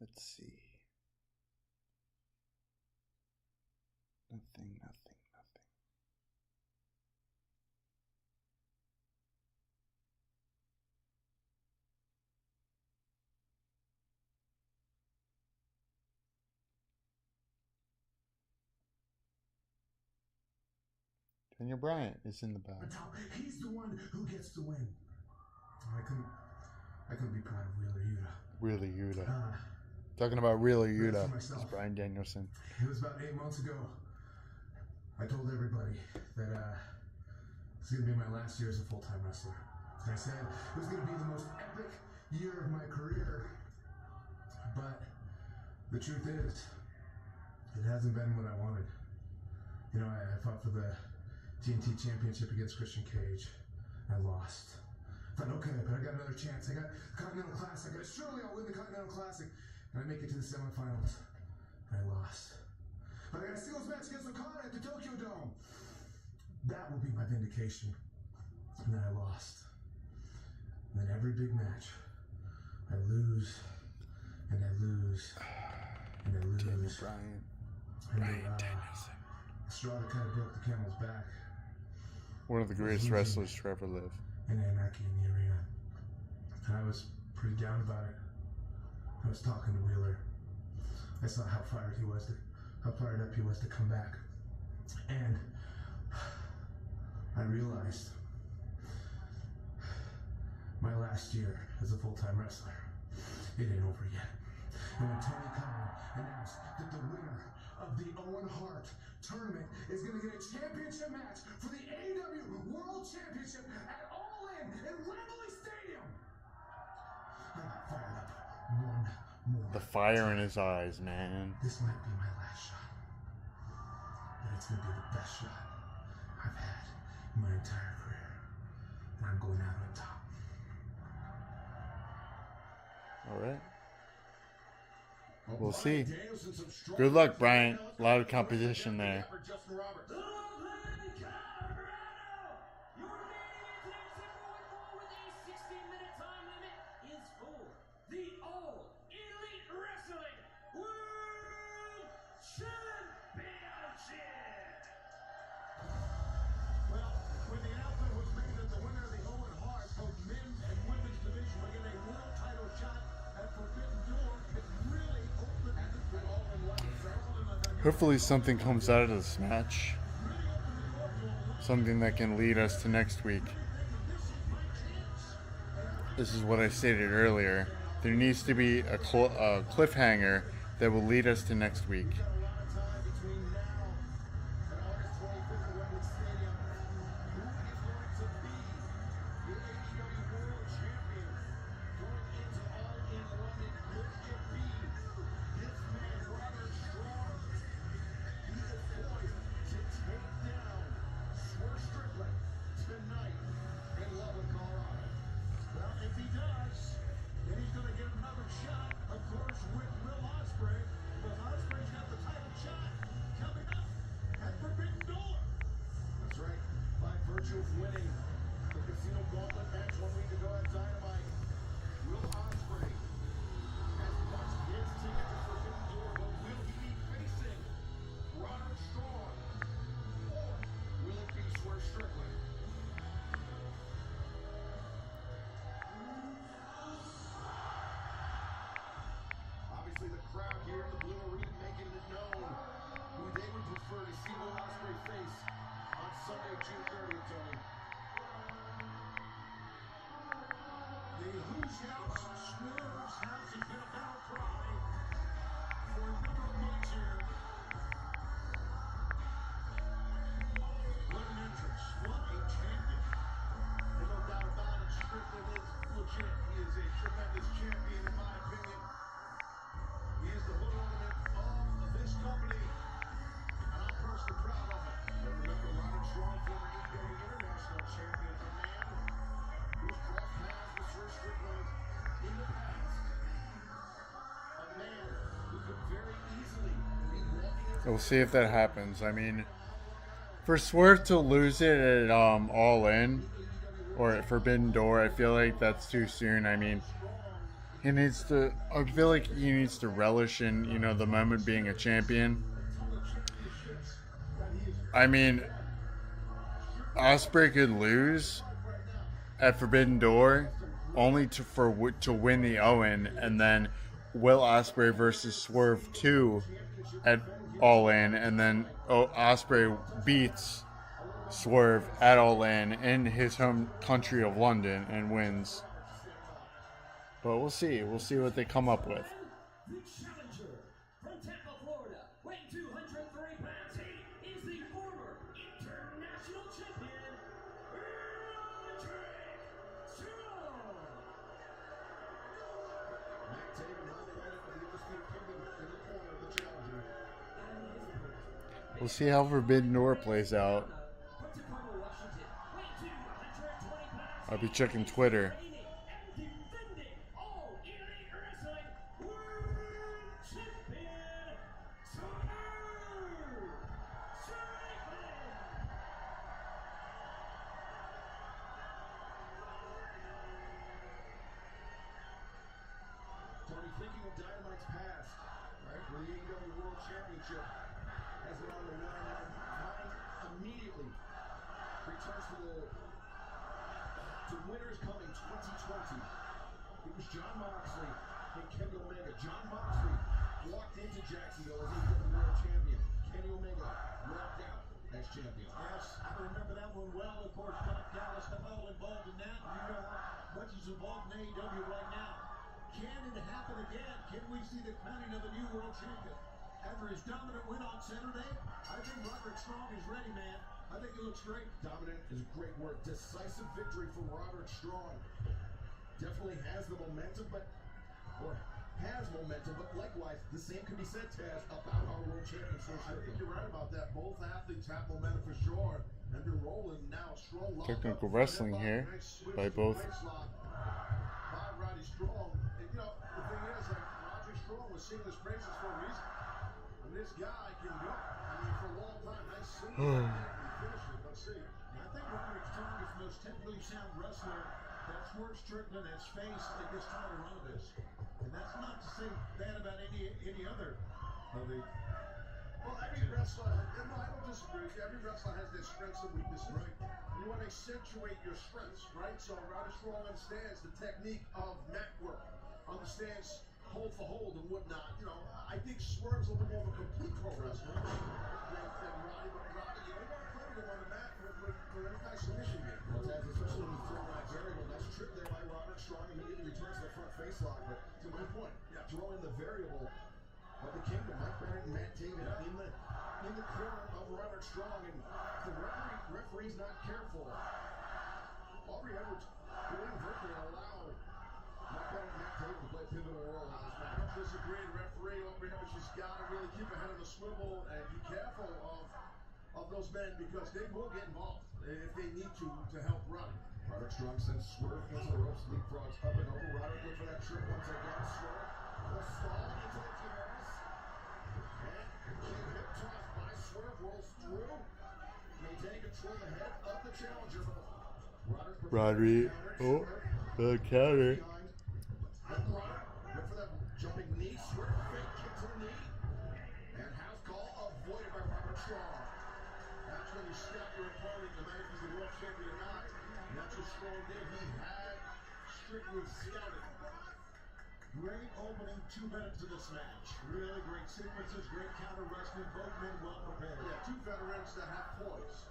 Let's see. Nothing. Daniel Bryan is in the back. He's the one who gets to win. I couldn't be proud of Wheeler Yuta. Talking about Wheeler Yuta. It's Bryan Danielson. It was about 8 months ago. I told everybody that it's going to be my last year as a full-time wrestler. I said it was going to be the most epic year of my career. But the truth is, it hasn't been what I wanted. I fought for the TNT Championship against Christian Cage. I lost. I thought, okay, but I got another chance. I got the Continental Classic. Surely I'll win the Continental Classic. And I make it to the semifinals. And I lost. But I got a singles match against Okada at the Tokyo Dome. That will be my vindication. And then I lost. And then every big match, I lose. And I lose. And I lose. Bryan Danielson. The straw that kind of broke the camel's back. One of the greatest wrestlers to ever live. And anarchy in the arena. And I was pretty down about it. I was talking to Wheeler. I saw how fired up he was to come back. And I realized my last year as a full-time wrestler, it ain't over yet. And when Tony Khan announced that the winner of the Owen Hart tournament is going to get a championship match for the AEW World Championship at All In Wembley Stadium, I got fired up. 1 The fire in his eyes, man. This might be my last shot, but it's gonna be the best shot I've had in my entire career, and I'm going out on top. All right. We'll see. Good luck, Bryan. A lot of competition there. Hopefully something comes out of this match. Something that can lead us to next week. This is what I stated earlier. There needs to be a cliffhanger that will lead us to next week. Of winning the Casino Gauntlet match 1 week ago at Dynamite, Will Ospreay has punched his ticket to Forbidden Door, but will he be facing Roderick Strong, or will it be Swerve Strickland? Obviously, the crowd here in the Blue Arena making it known who they would prefer to see Will Ospreay face on Sunday, June 30th, Tony. The Who's House, Swerve's House has been a battle cry for a number of months here. What an entrance. What a champion. And no doubt about it, Strickland is legit. He is a tremendous champion, in my opinion. He is the hood ornament of this company, and I'm personally proud of it. But remember, Roderick Strong, former AEW International Champion, the man who's crossed paths with Swerve Strickland in the past. A man who could very easily be walking into... We'll see if that happens. I mean, for Swerve to lose it at All In or at Forbidden Door, I feel like that's too soon. I mean, he needs to. I feel like he needs to relish in, you know, the moment being a champion. I mean, Ospreay could lose at Forbidden Door only to win the Owen, and then Will Ospreay versus Swerve 2 at All In, and then Ospreay beats Swerve at All in his home country of London and wins. But we'll see. We'll see what they come up with. The challenger from Tampa, Florida, weighing 203 pounds, he is the former international champion, Roderick Strong. Matt Taven running right up to the Undisputed Kingdom in the corner of the challenger. We'll see how Forbidden Door plays out. I'll be checking Twitter. Tony, thinking of Dynamite's past, right, where the AEW World Championship has been on the line, and mine immediately returns to Winners Coming 2020. It was Jon Moxley and Kenny Omega. Jon Moxley walked into Jacksonville as AEW World Champion. Kenny Omega walked out as champion. Yes, I remember that one well. Of course, Doc Dallas all involved in that. You know how much is involved in AEW right now. Can it happen again? Can we see the crowning of a new world champion? After his dominant win on Saturday, I think Roderick Strong is ready, man. I think he looks great. Dominant is a great word. Decisive victory for Roderick Strong. Definitely has the momentum, but boy, has momentum, but likewise, the same can be said, Taz, about our world champion. So I think you're right about that. Both athletes have momentum for sure, and they're rolling now. Strong Technical wrestling here by both. By Roddy Strong. And, you know, the thing is, like, Roderick Strong was singing his praises for a reason. And this guy can go. I mean, for a long time, nice single finish it. Let's see. I think Roderick Strong is the most technically sound wrestler that Swerve Strickland has faced in this title run of this. And that's not to say bad about any other of the. Well, every wrestler, no, I don't disagree. Every wrestler has their strengths and weaknesses. Right. You want to accentuate your strengths, right? So Roderick Strong understands the technique of mat work, understands hold for hold and whatnot. You know, I think Swerve's a little more of a complete pro wrestler than Roddy. But Roddy, you got to play with him on the mat for any kind of submission game. Well, that's especially when you throw that variable. Nice trip there by Roderick Strong. Immediately returns to the front face lock. But to my point, throw in the variable of the Kingdom, Mike Bennett and Matt Taven in the corner of Roderick Strong, and the referee's not careful. Aubrey Edwards will inadvertently allow Mike Bennett and Matt Taven to play pivotal role in this match. I don't disagree. The referee, Aubrey Edwards, just got to really keep a head on the swivel and be careful of those men because they will get involved if they need to help Roddy. Roderick Strong sends Swerve into the ropes, leapfrogs up and over. Roderick looks for that trip once again. Swerve will stall into the TRS. And hip toss by Swerve rolls through, maintaining control of the head of the challenger. Roderick, oh, the counter. Went for that jumping knee, Swerve fake kick to the knee, and house call avoided by Roderick Strong. That's when you stop your opponent, no matter if he's the world champion or not. And that's what Strong did. He had Strickland scouted. Great opening 2 minutes to this match. Really great sequences, great counter wrestling. Both men well prepared. Yeah, two veterans that have poise.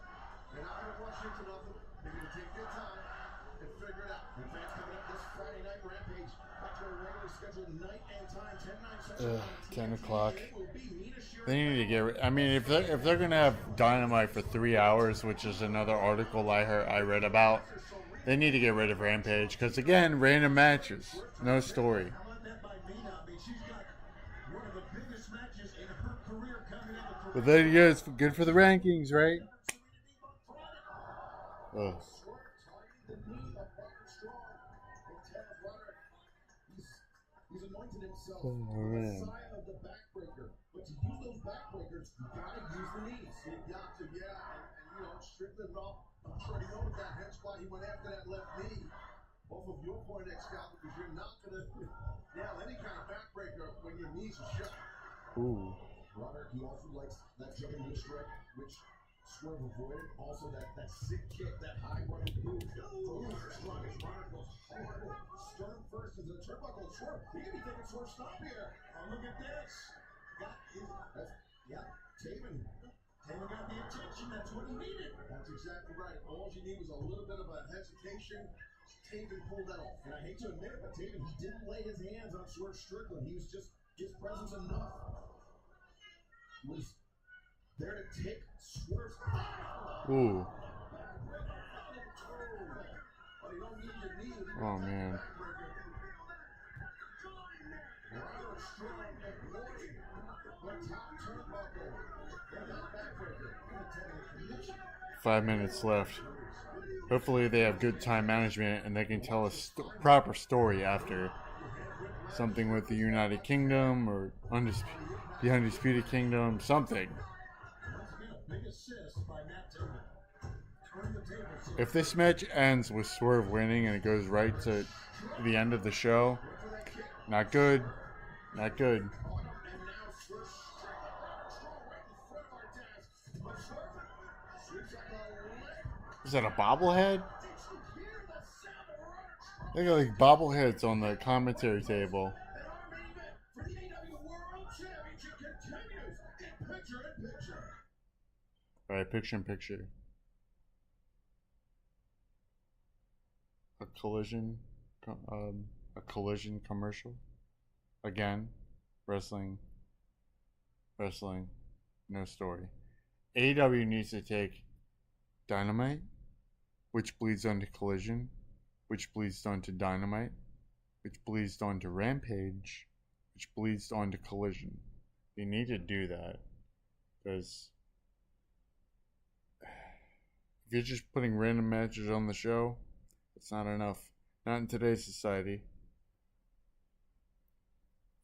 They're not going to rush into nothing. They're going to take their time and figure it out. And fans coming up this Friday night Rampage. Back to a regularly scheduled night and time, 10/9 Central. 10 o'clock. They need to get. I mean, if they're gonna have Dynamite for 3 hours, which is another article I read about, they need to get rid of Rampage because again, random matches, no story. But there you go. It's good for the rankings, right? Oh. He's anointed himself Oh, man. Messiah of the backbreaker. But to use those backbreakers, you gotta use the knees. You got to, yeah. And you know, Strickland, I'm sure he noted that. Hence why he went after that left knee. Off of your point, Excalibur, because you're not gonna nail any kind of backbreaker when your knees are shut. Ooh. Roderick, he also likes that jumping knee strike, which Swerve avoided. Also, that sick kick, that high running move. Strong as Roderick goes hard. Stern first into the turnbuckle. Swerve, he could be thinking Swerve, stop here. Oh, look at this. Taven got the attention. That's what he needed. That's exactly right. All you need was a little bit of a hesitation. Taven pulled that off. And I hate to admit it, but Taven, he didn't lay his hands on Swerve Strickland. He was just, his presence enough was there to take Swerve's Ooh. Oh man. 5 minutes left. Hopefully they have good time management and they can tell a proper story after something with the United Kingdom or the Undisputed Kingdom, something. If this match ends with Swerve winning and it goes right to the end of the show, not good. Not good. Is that a bobblehead? They got like bobbleheads on the commentary table. Alright, picture in picture. A collision commercial. Again, wrestling, no story. AEW needs to take Dynamite, which bleeds onto Collision, which bleeds onto Dynamite, which bleeds onto Rampage, which bleeds onto Collision. You need to do that, because if you're just putting random matches on the show, it's not enough. Not in today's society.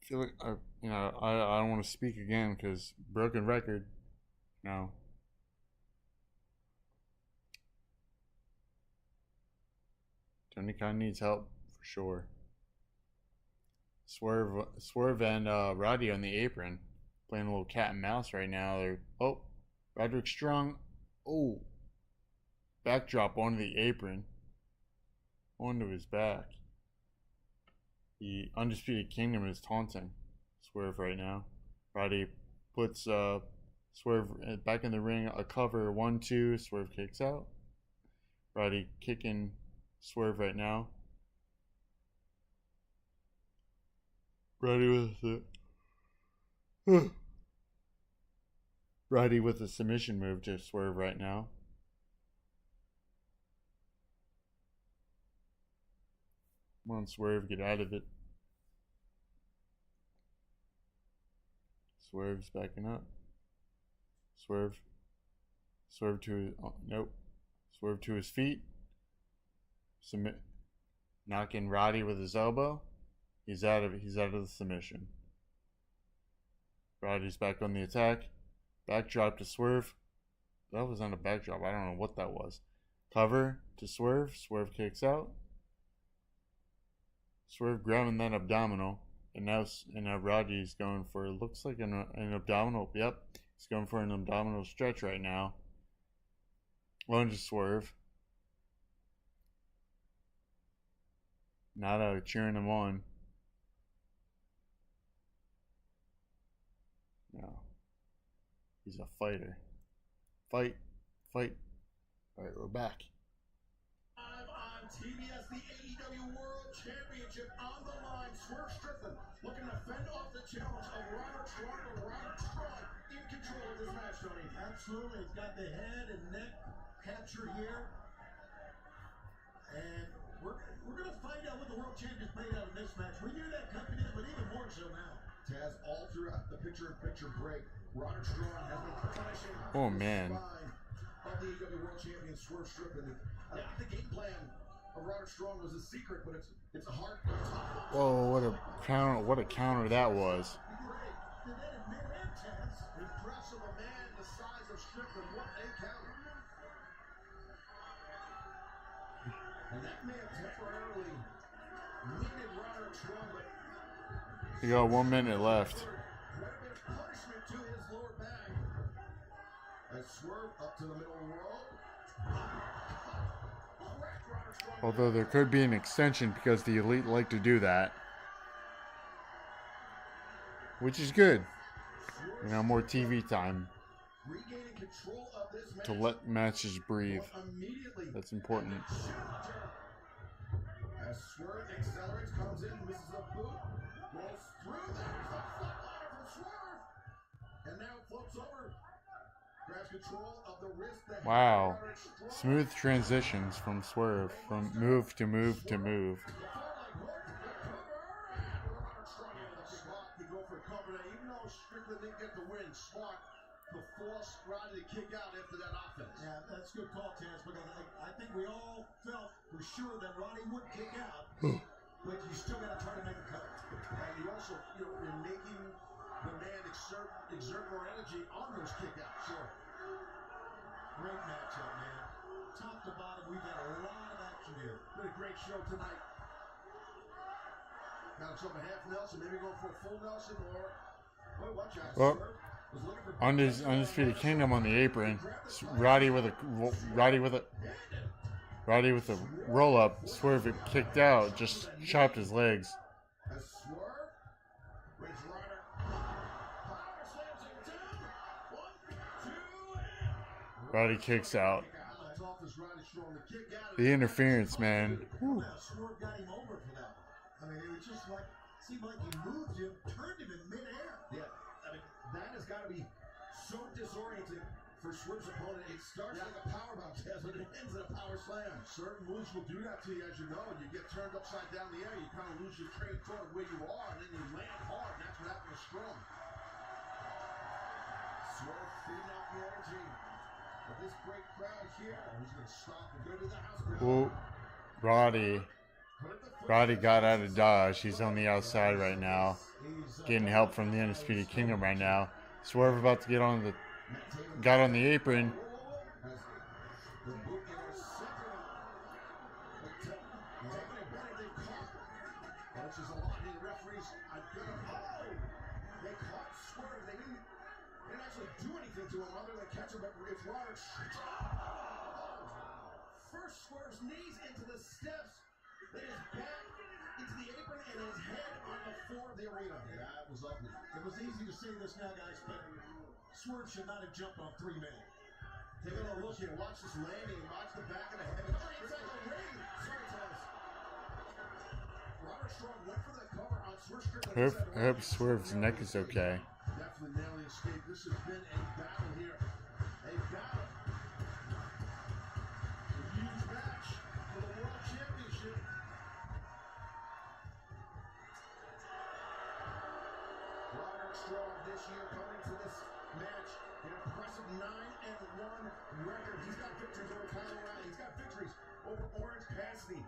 I feel like I don't want to speak again because broken record. No. Tony Khan needs help for sure. Swerve and Roddy on the apron, playing a little cat and mouse right now. They're Roderick Strong. Oh, backdrop onto the apron, onto his back. The Undisputed Kingdom is taunting Swerve right now. Roddy puts Swerve back in the ring. A cover 1-2. Swerve kicks out. Roddy kicking Swerve right now. Roddy with a submission move to Swerve right now. Come on, Swerve, get out of it. Swerve's backing up. Swerve to his nope. Swerve to his feet. Knocking Roddy with his elbow. He's out of the submission. Roddy's back on the attack. Backdrop to Swerve. That was on a backdrop. I don't know what that was. Cover to Swerve. Swerve kicks out. Swerve grabbing that abdominal. And now Roddy's going for, looks like an abdominal. Yep. He's going for an abdominal stretch right now. On to Swerve. Nada cheering him on. No. He's a fighter. Fight. Alright, we're back. Live on TBS, the AEW World Championship on the line. Swerve Strickland looking to fend off the challenge of Roderick Strong. Roderick Strong in control of this match, Tony. Absolutely. He's got the head and neck capture here. And we're going to find out what the world champions made out of this match. We knew that coming in, but even more so now. Taz, all throughout the picture-in-picture break, Roderick Strong has been punishing oh man. of the AEW World Champion Swerve Strickland. I think the game plan of Roderick Strong was a secret, but it's a hard. Whoa! What a counter that was. Impressive, a man the size of Strickland. What a counter! And that man temporarily needed Roderick Strong, but You got 1 minute left. punishment to his lower back. As Swerve up to the middle row. Although there could be an extension because the Elite like to do that. Which is good. You know, more TV time. Regaining control of this match. To let matches breathe. That's important. As Swerve accelerates, comes in, misses a boot, rolls through. There's a flatliner from Swerve. And now floats over. Grabs control of the wrist. Wow. Smooth transitions from Swerve. From move to move to move. Even though Strickland didn't get the win, Smart to force Roddy to kick out after that offense. Yeah, that's a good call, Taz, because I think we all felt for sure that Roddy would kick out, but you still got to try to make a cut. And you also, in making the man exert more energy on those kickouts. Sure. Great matchup, man. Top to bottom, we've got a lot of action here. Been a great show tonight. Now it's over half Nelson, maybe going for a full Nelson or. Boy, watch out. Well, on his Undisputed Kingdom on the apron, Roddy with a roll up. Swerve kicked out, just chopped his legs. As Swerve raise Ryder. Power slams him down. 1, 2, and Roddy kicks out. that's off as Roddy Strong. The kick out. The interference, man. Whew. Swerve got him over for that one. I mean, it was just like, seemed like he moved him, turned him in midair. Yeah, I mean, that has got to be so disorienting for Swerve's opponent. It starts like a powerbomb, Taz, but it ends in a power slam. Certain moves will do that to you, as you know. You get turned upside down the air, you kind of lose your train of thought where you are, and then you land hard, and that's what happened to Strong. Swerve feeding off the energy of this great crowd here. He's going to stop and go to the house. Well, Roddy got out of Dodge. He's on the outside right now, getting help from the Undisputed Kingdom right now. Swerve about to got on the apron. They caught Swerve. They didn't actually do anything to him other than catch him, but it's Roderick. First Swerve's knees into the steps, then his back into the apron and his head on the floor of the arena. That was ugly. It was easy to say this now, guys, but Swerve should not have jumped on 3 men. Take a little look here. Watch this landing. Watch the back of the head. Inside the ring. Sorry, Taz. Roderick Strong went for the cover on Swerve Strickland. I hope Swerve's neck is okay. Definitely narrowly escaped. This has been a battle here. A battle. A huge match for the World Championship. Roderick Strong this year coming to this match. An impressive 9-1 record. He's got victories over Kyle O'Reilly. He's got victories over Orange Cassidy.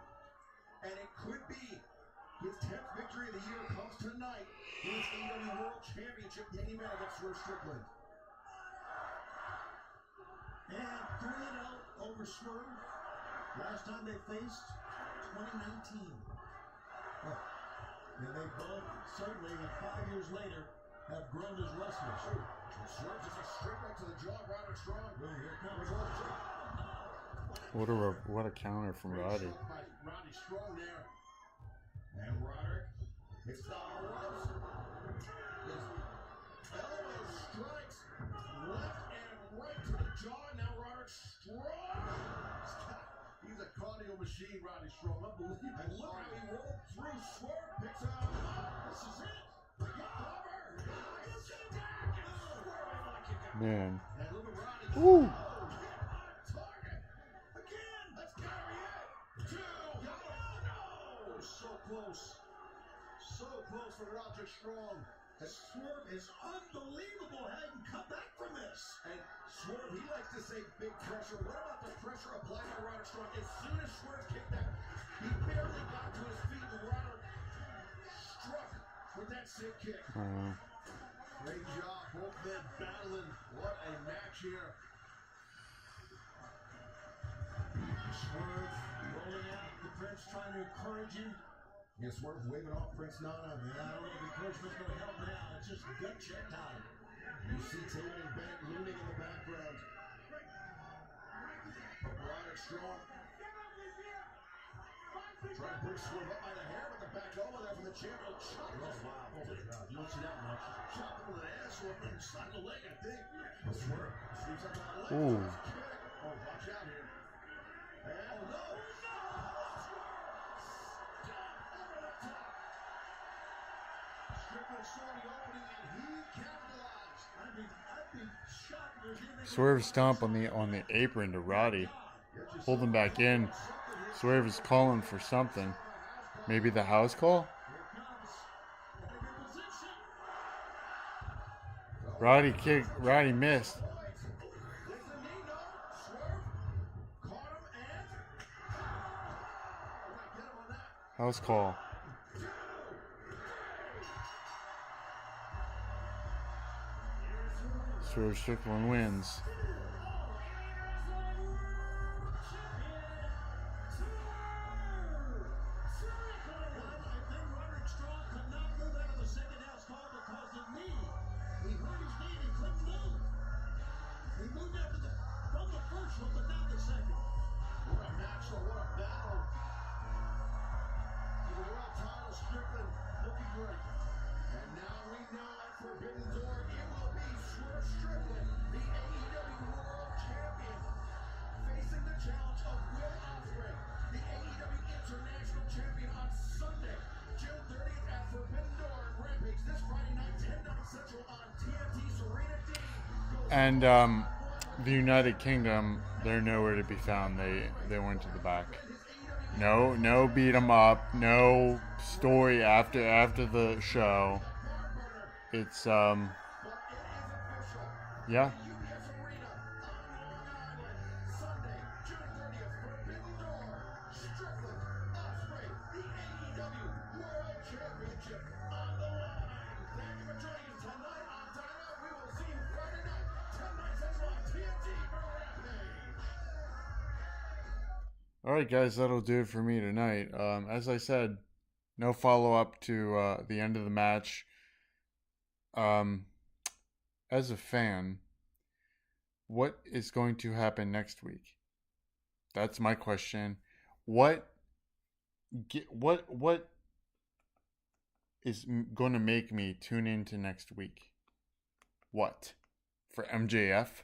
And it could be his 10th victory of the year comes tonight in his AEW World Championship Hei5man against Swerve Strickland. And 3-0 over Swerve. Last time they faced, 2019. And they both, certainly, 5 years later, have grown as wrestlers. Swerve just a straight right to the jaw, Roderick Strong. Well, here comes What a counter from Roddy. Roddy Strong there. And Roderick hits the ropes. His elbow strikes left and right to the jaw. Now Roderick Strong. He's a cardio machine, Roddy Strong. Unbelievable. And look how he rolled through. Swerve picks up. This is it. Man. Ooh. So close for Roderick Strong. And Swerve is unbelievable how he can come back from this. And Swerve, he likes to say big pressure. What about the pressure applied by Roderick Strong? As soon as Swerve kicked out, he barely got to his feet and Roderick struck with that sick kick. Great job, both men battling. What a match here. Swerve rolling out. The Prince trying to encourage him. Yeah, Swerve waving off Prince Nana. Yeah, I don't know if encouragement's going to help now. It's just gut check time. You see Taylor and Bennett looming in the background. Roderick Strong trying to push Swerve up by the hair with the back elbow there from the chair. Oh, chop. Oh, wow. Oh, my God. You don't see that much. Chop him with an ass or from the side of the leg, I think. Swerve sweeps up on the leg. Ooh. Oh, watch out here. And, oh, no. Strickland saw the opening and he capitalized. I'd be shocked if there's Swerve stomp on the apron to Roddy. Pulled him back in. Swerve is calling for something. Maybe the house call? Roddy missed. House call. Swerve Strickland wins. And the United Kingdom, they're nowhere to be found. They went to the back. No beat 'em up. No story after the show. It's yeah. Sunday, June 30th, Forbidden Door, Strickland, Osprey, the AEW World Championship on the line. Thank you for joining us tonight on Dynamite. We will see you Friday night, 10 nights Central on TNT for Rampage. All right, guys, that'll do it for me tonight. As I said, no follow-up to the end of the match. As a fan, what is going to happen next week? That's my question. What is going to make me tune into next week? What? For MJF?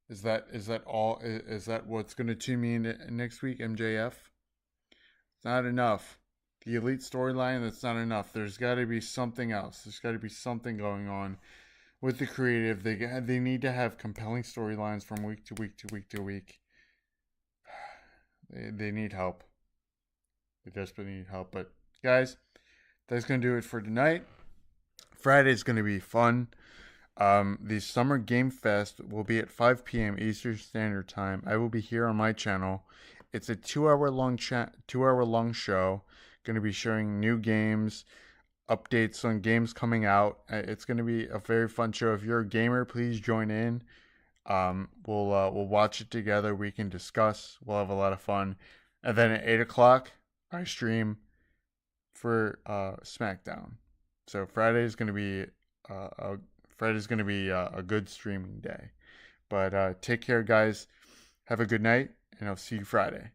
Is that all? Is that what's going to tune me in next week? MJF? It's not enough. The Elite storyline, that's not enough. There's got to be something else. There's got to be something going on with the creative. They need to have compelling storylines from week to week to week to week. They need help. They desperately need help. But guys, that's going to do it for tonight. Friday's going to be fun. The Summer Game Fest will be at 5 p.m. Eastern Standard Time. I will be here on my channel. It's a 2-hour long show. Going to be showing new games, updates on games coming out. It's going to be a very fun show. If you're a gamer, please join in. We'll watch it together. We can discuss. We'll have a lot of fun. And then at 8 o'clock, I stream for SmackDown. So Friday is going to be a good streaming day. But take care, guys. Have a good night, and I'll see you Friday.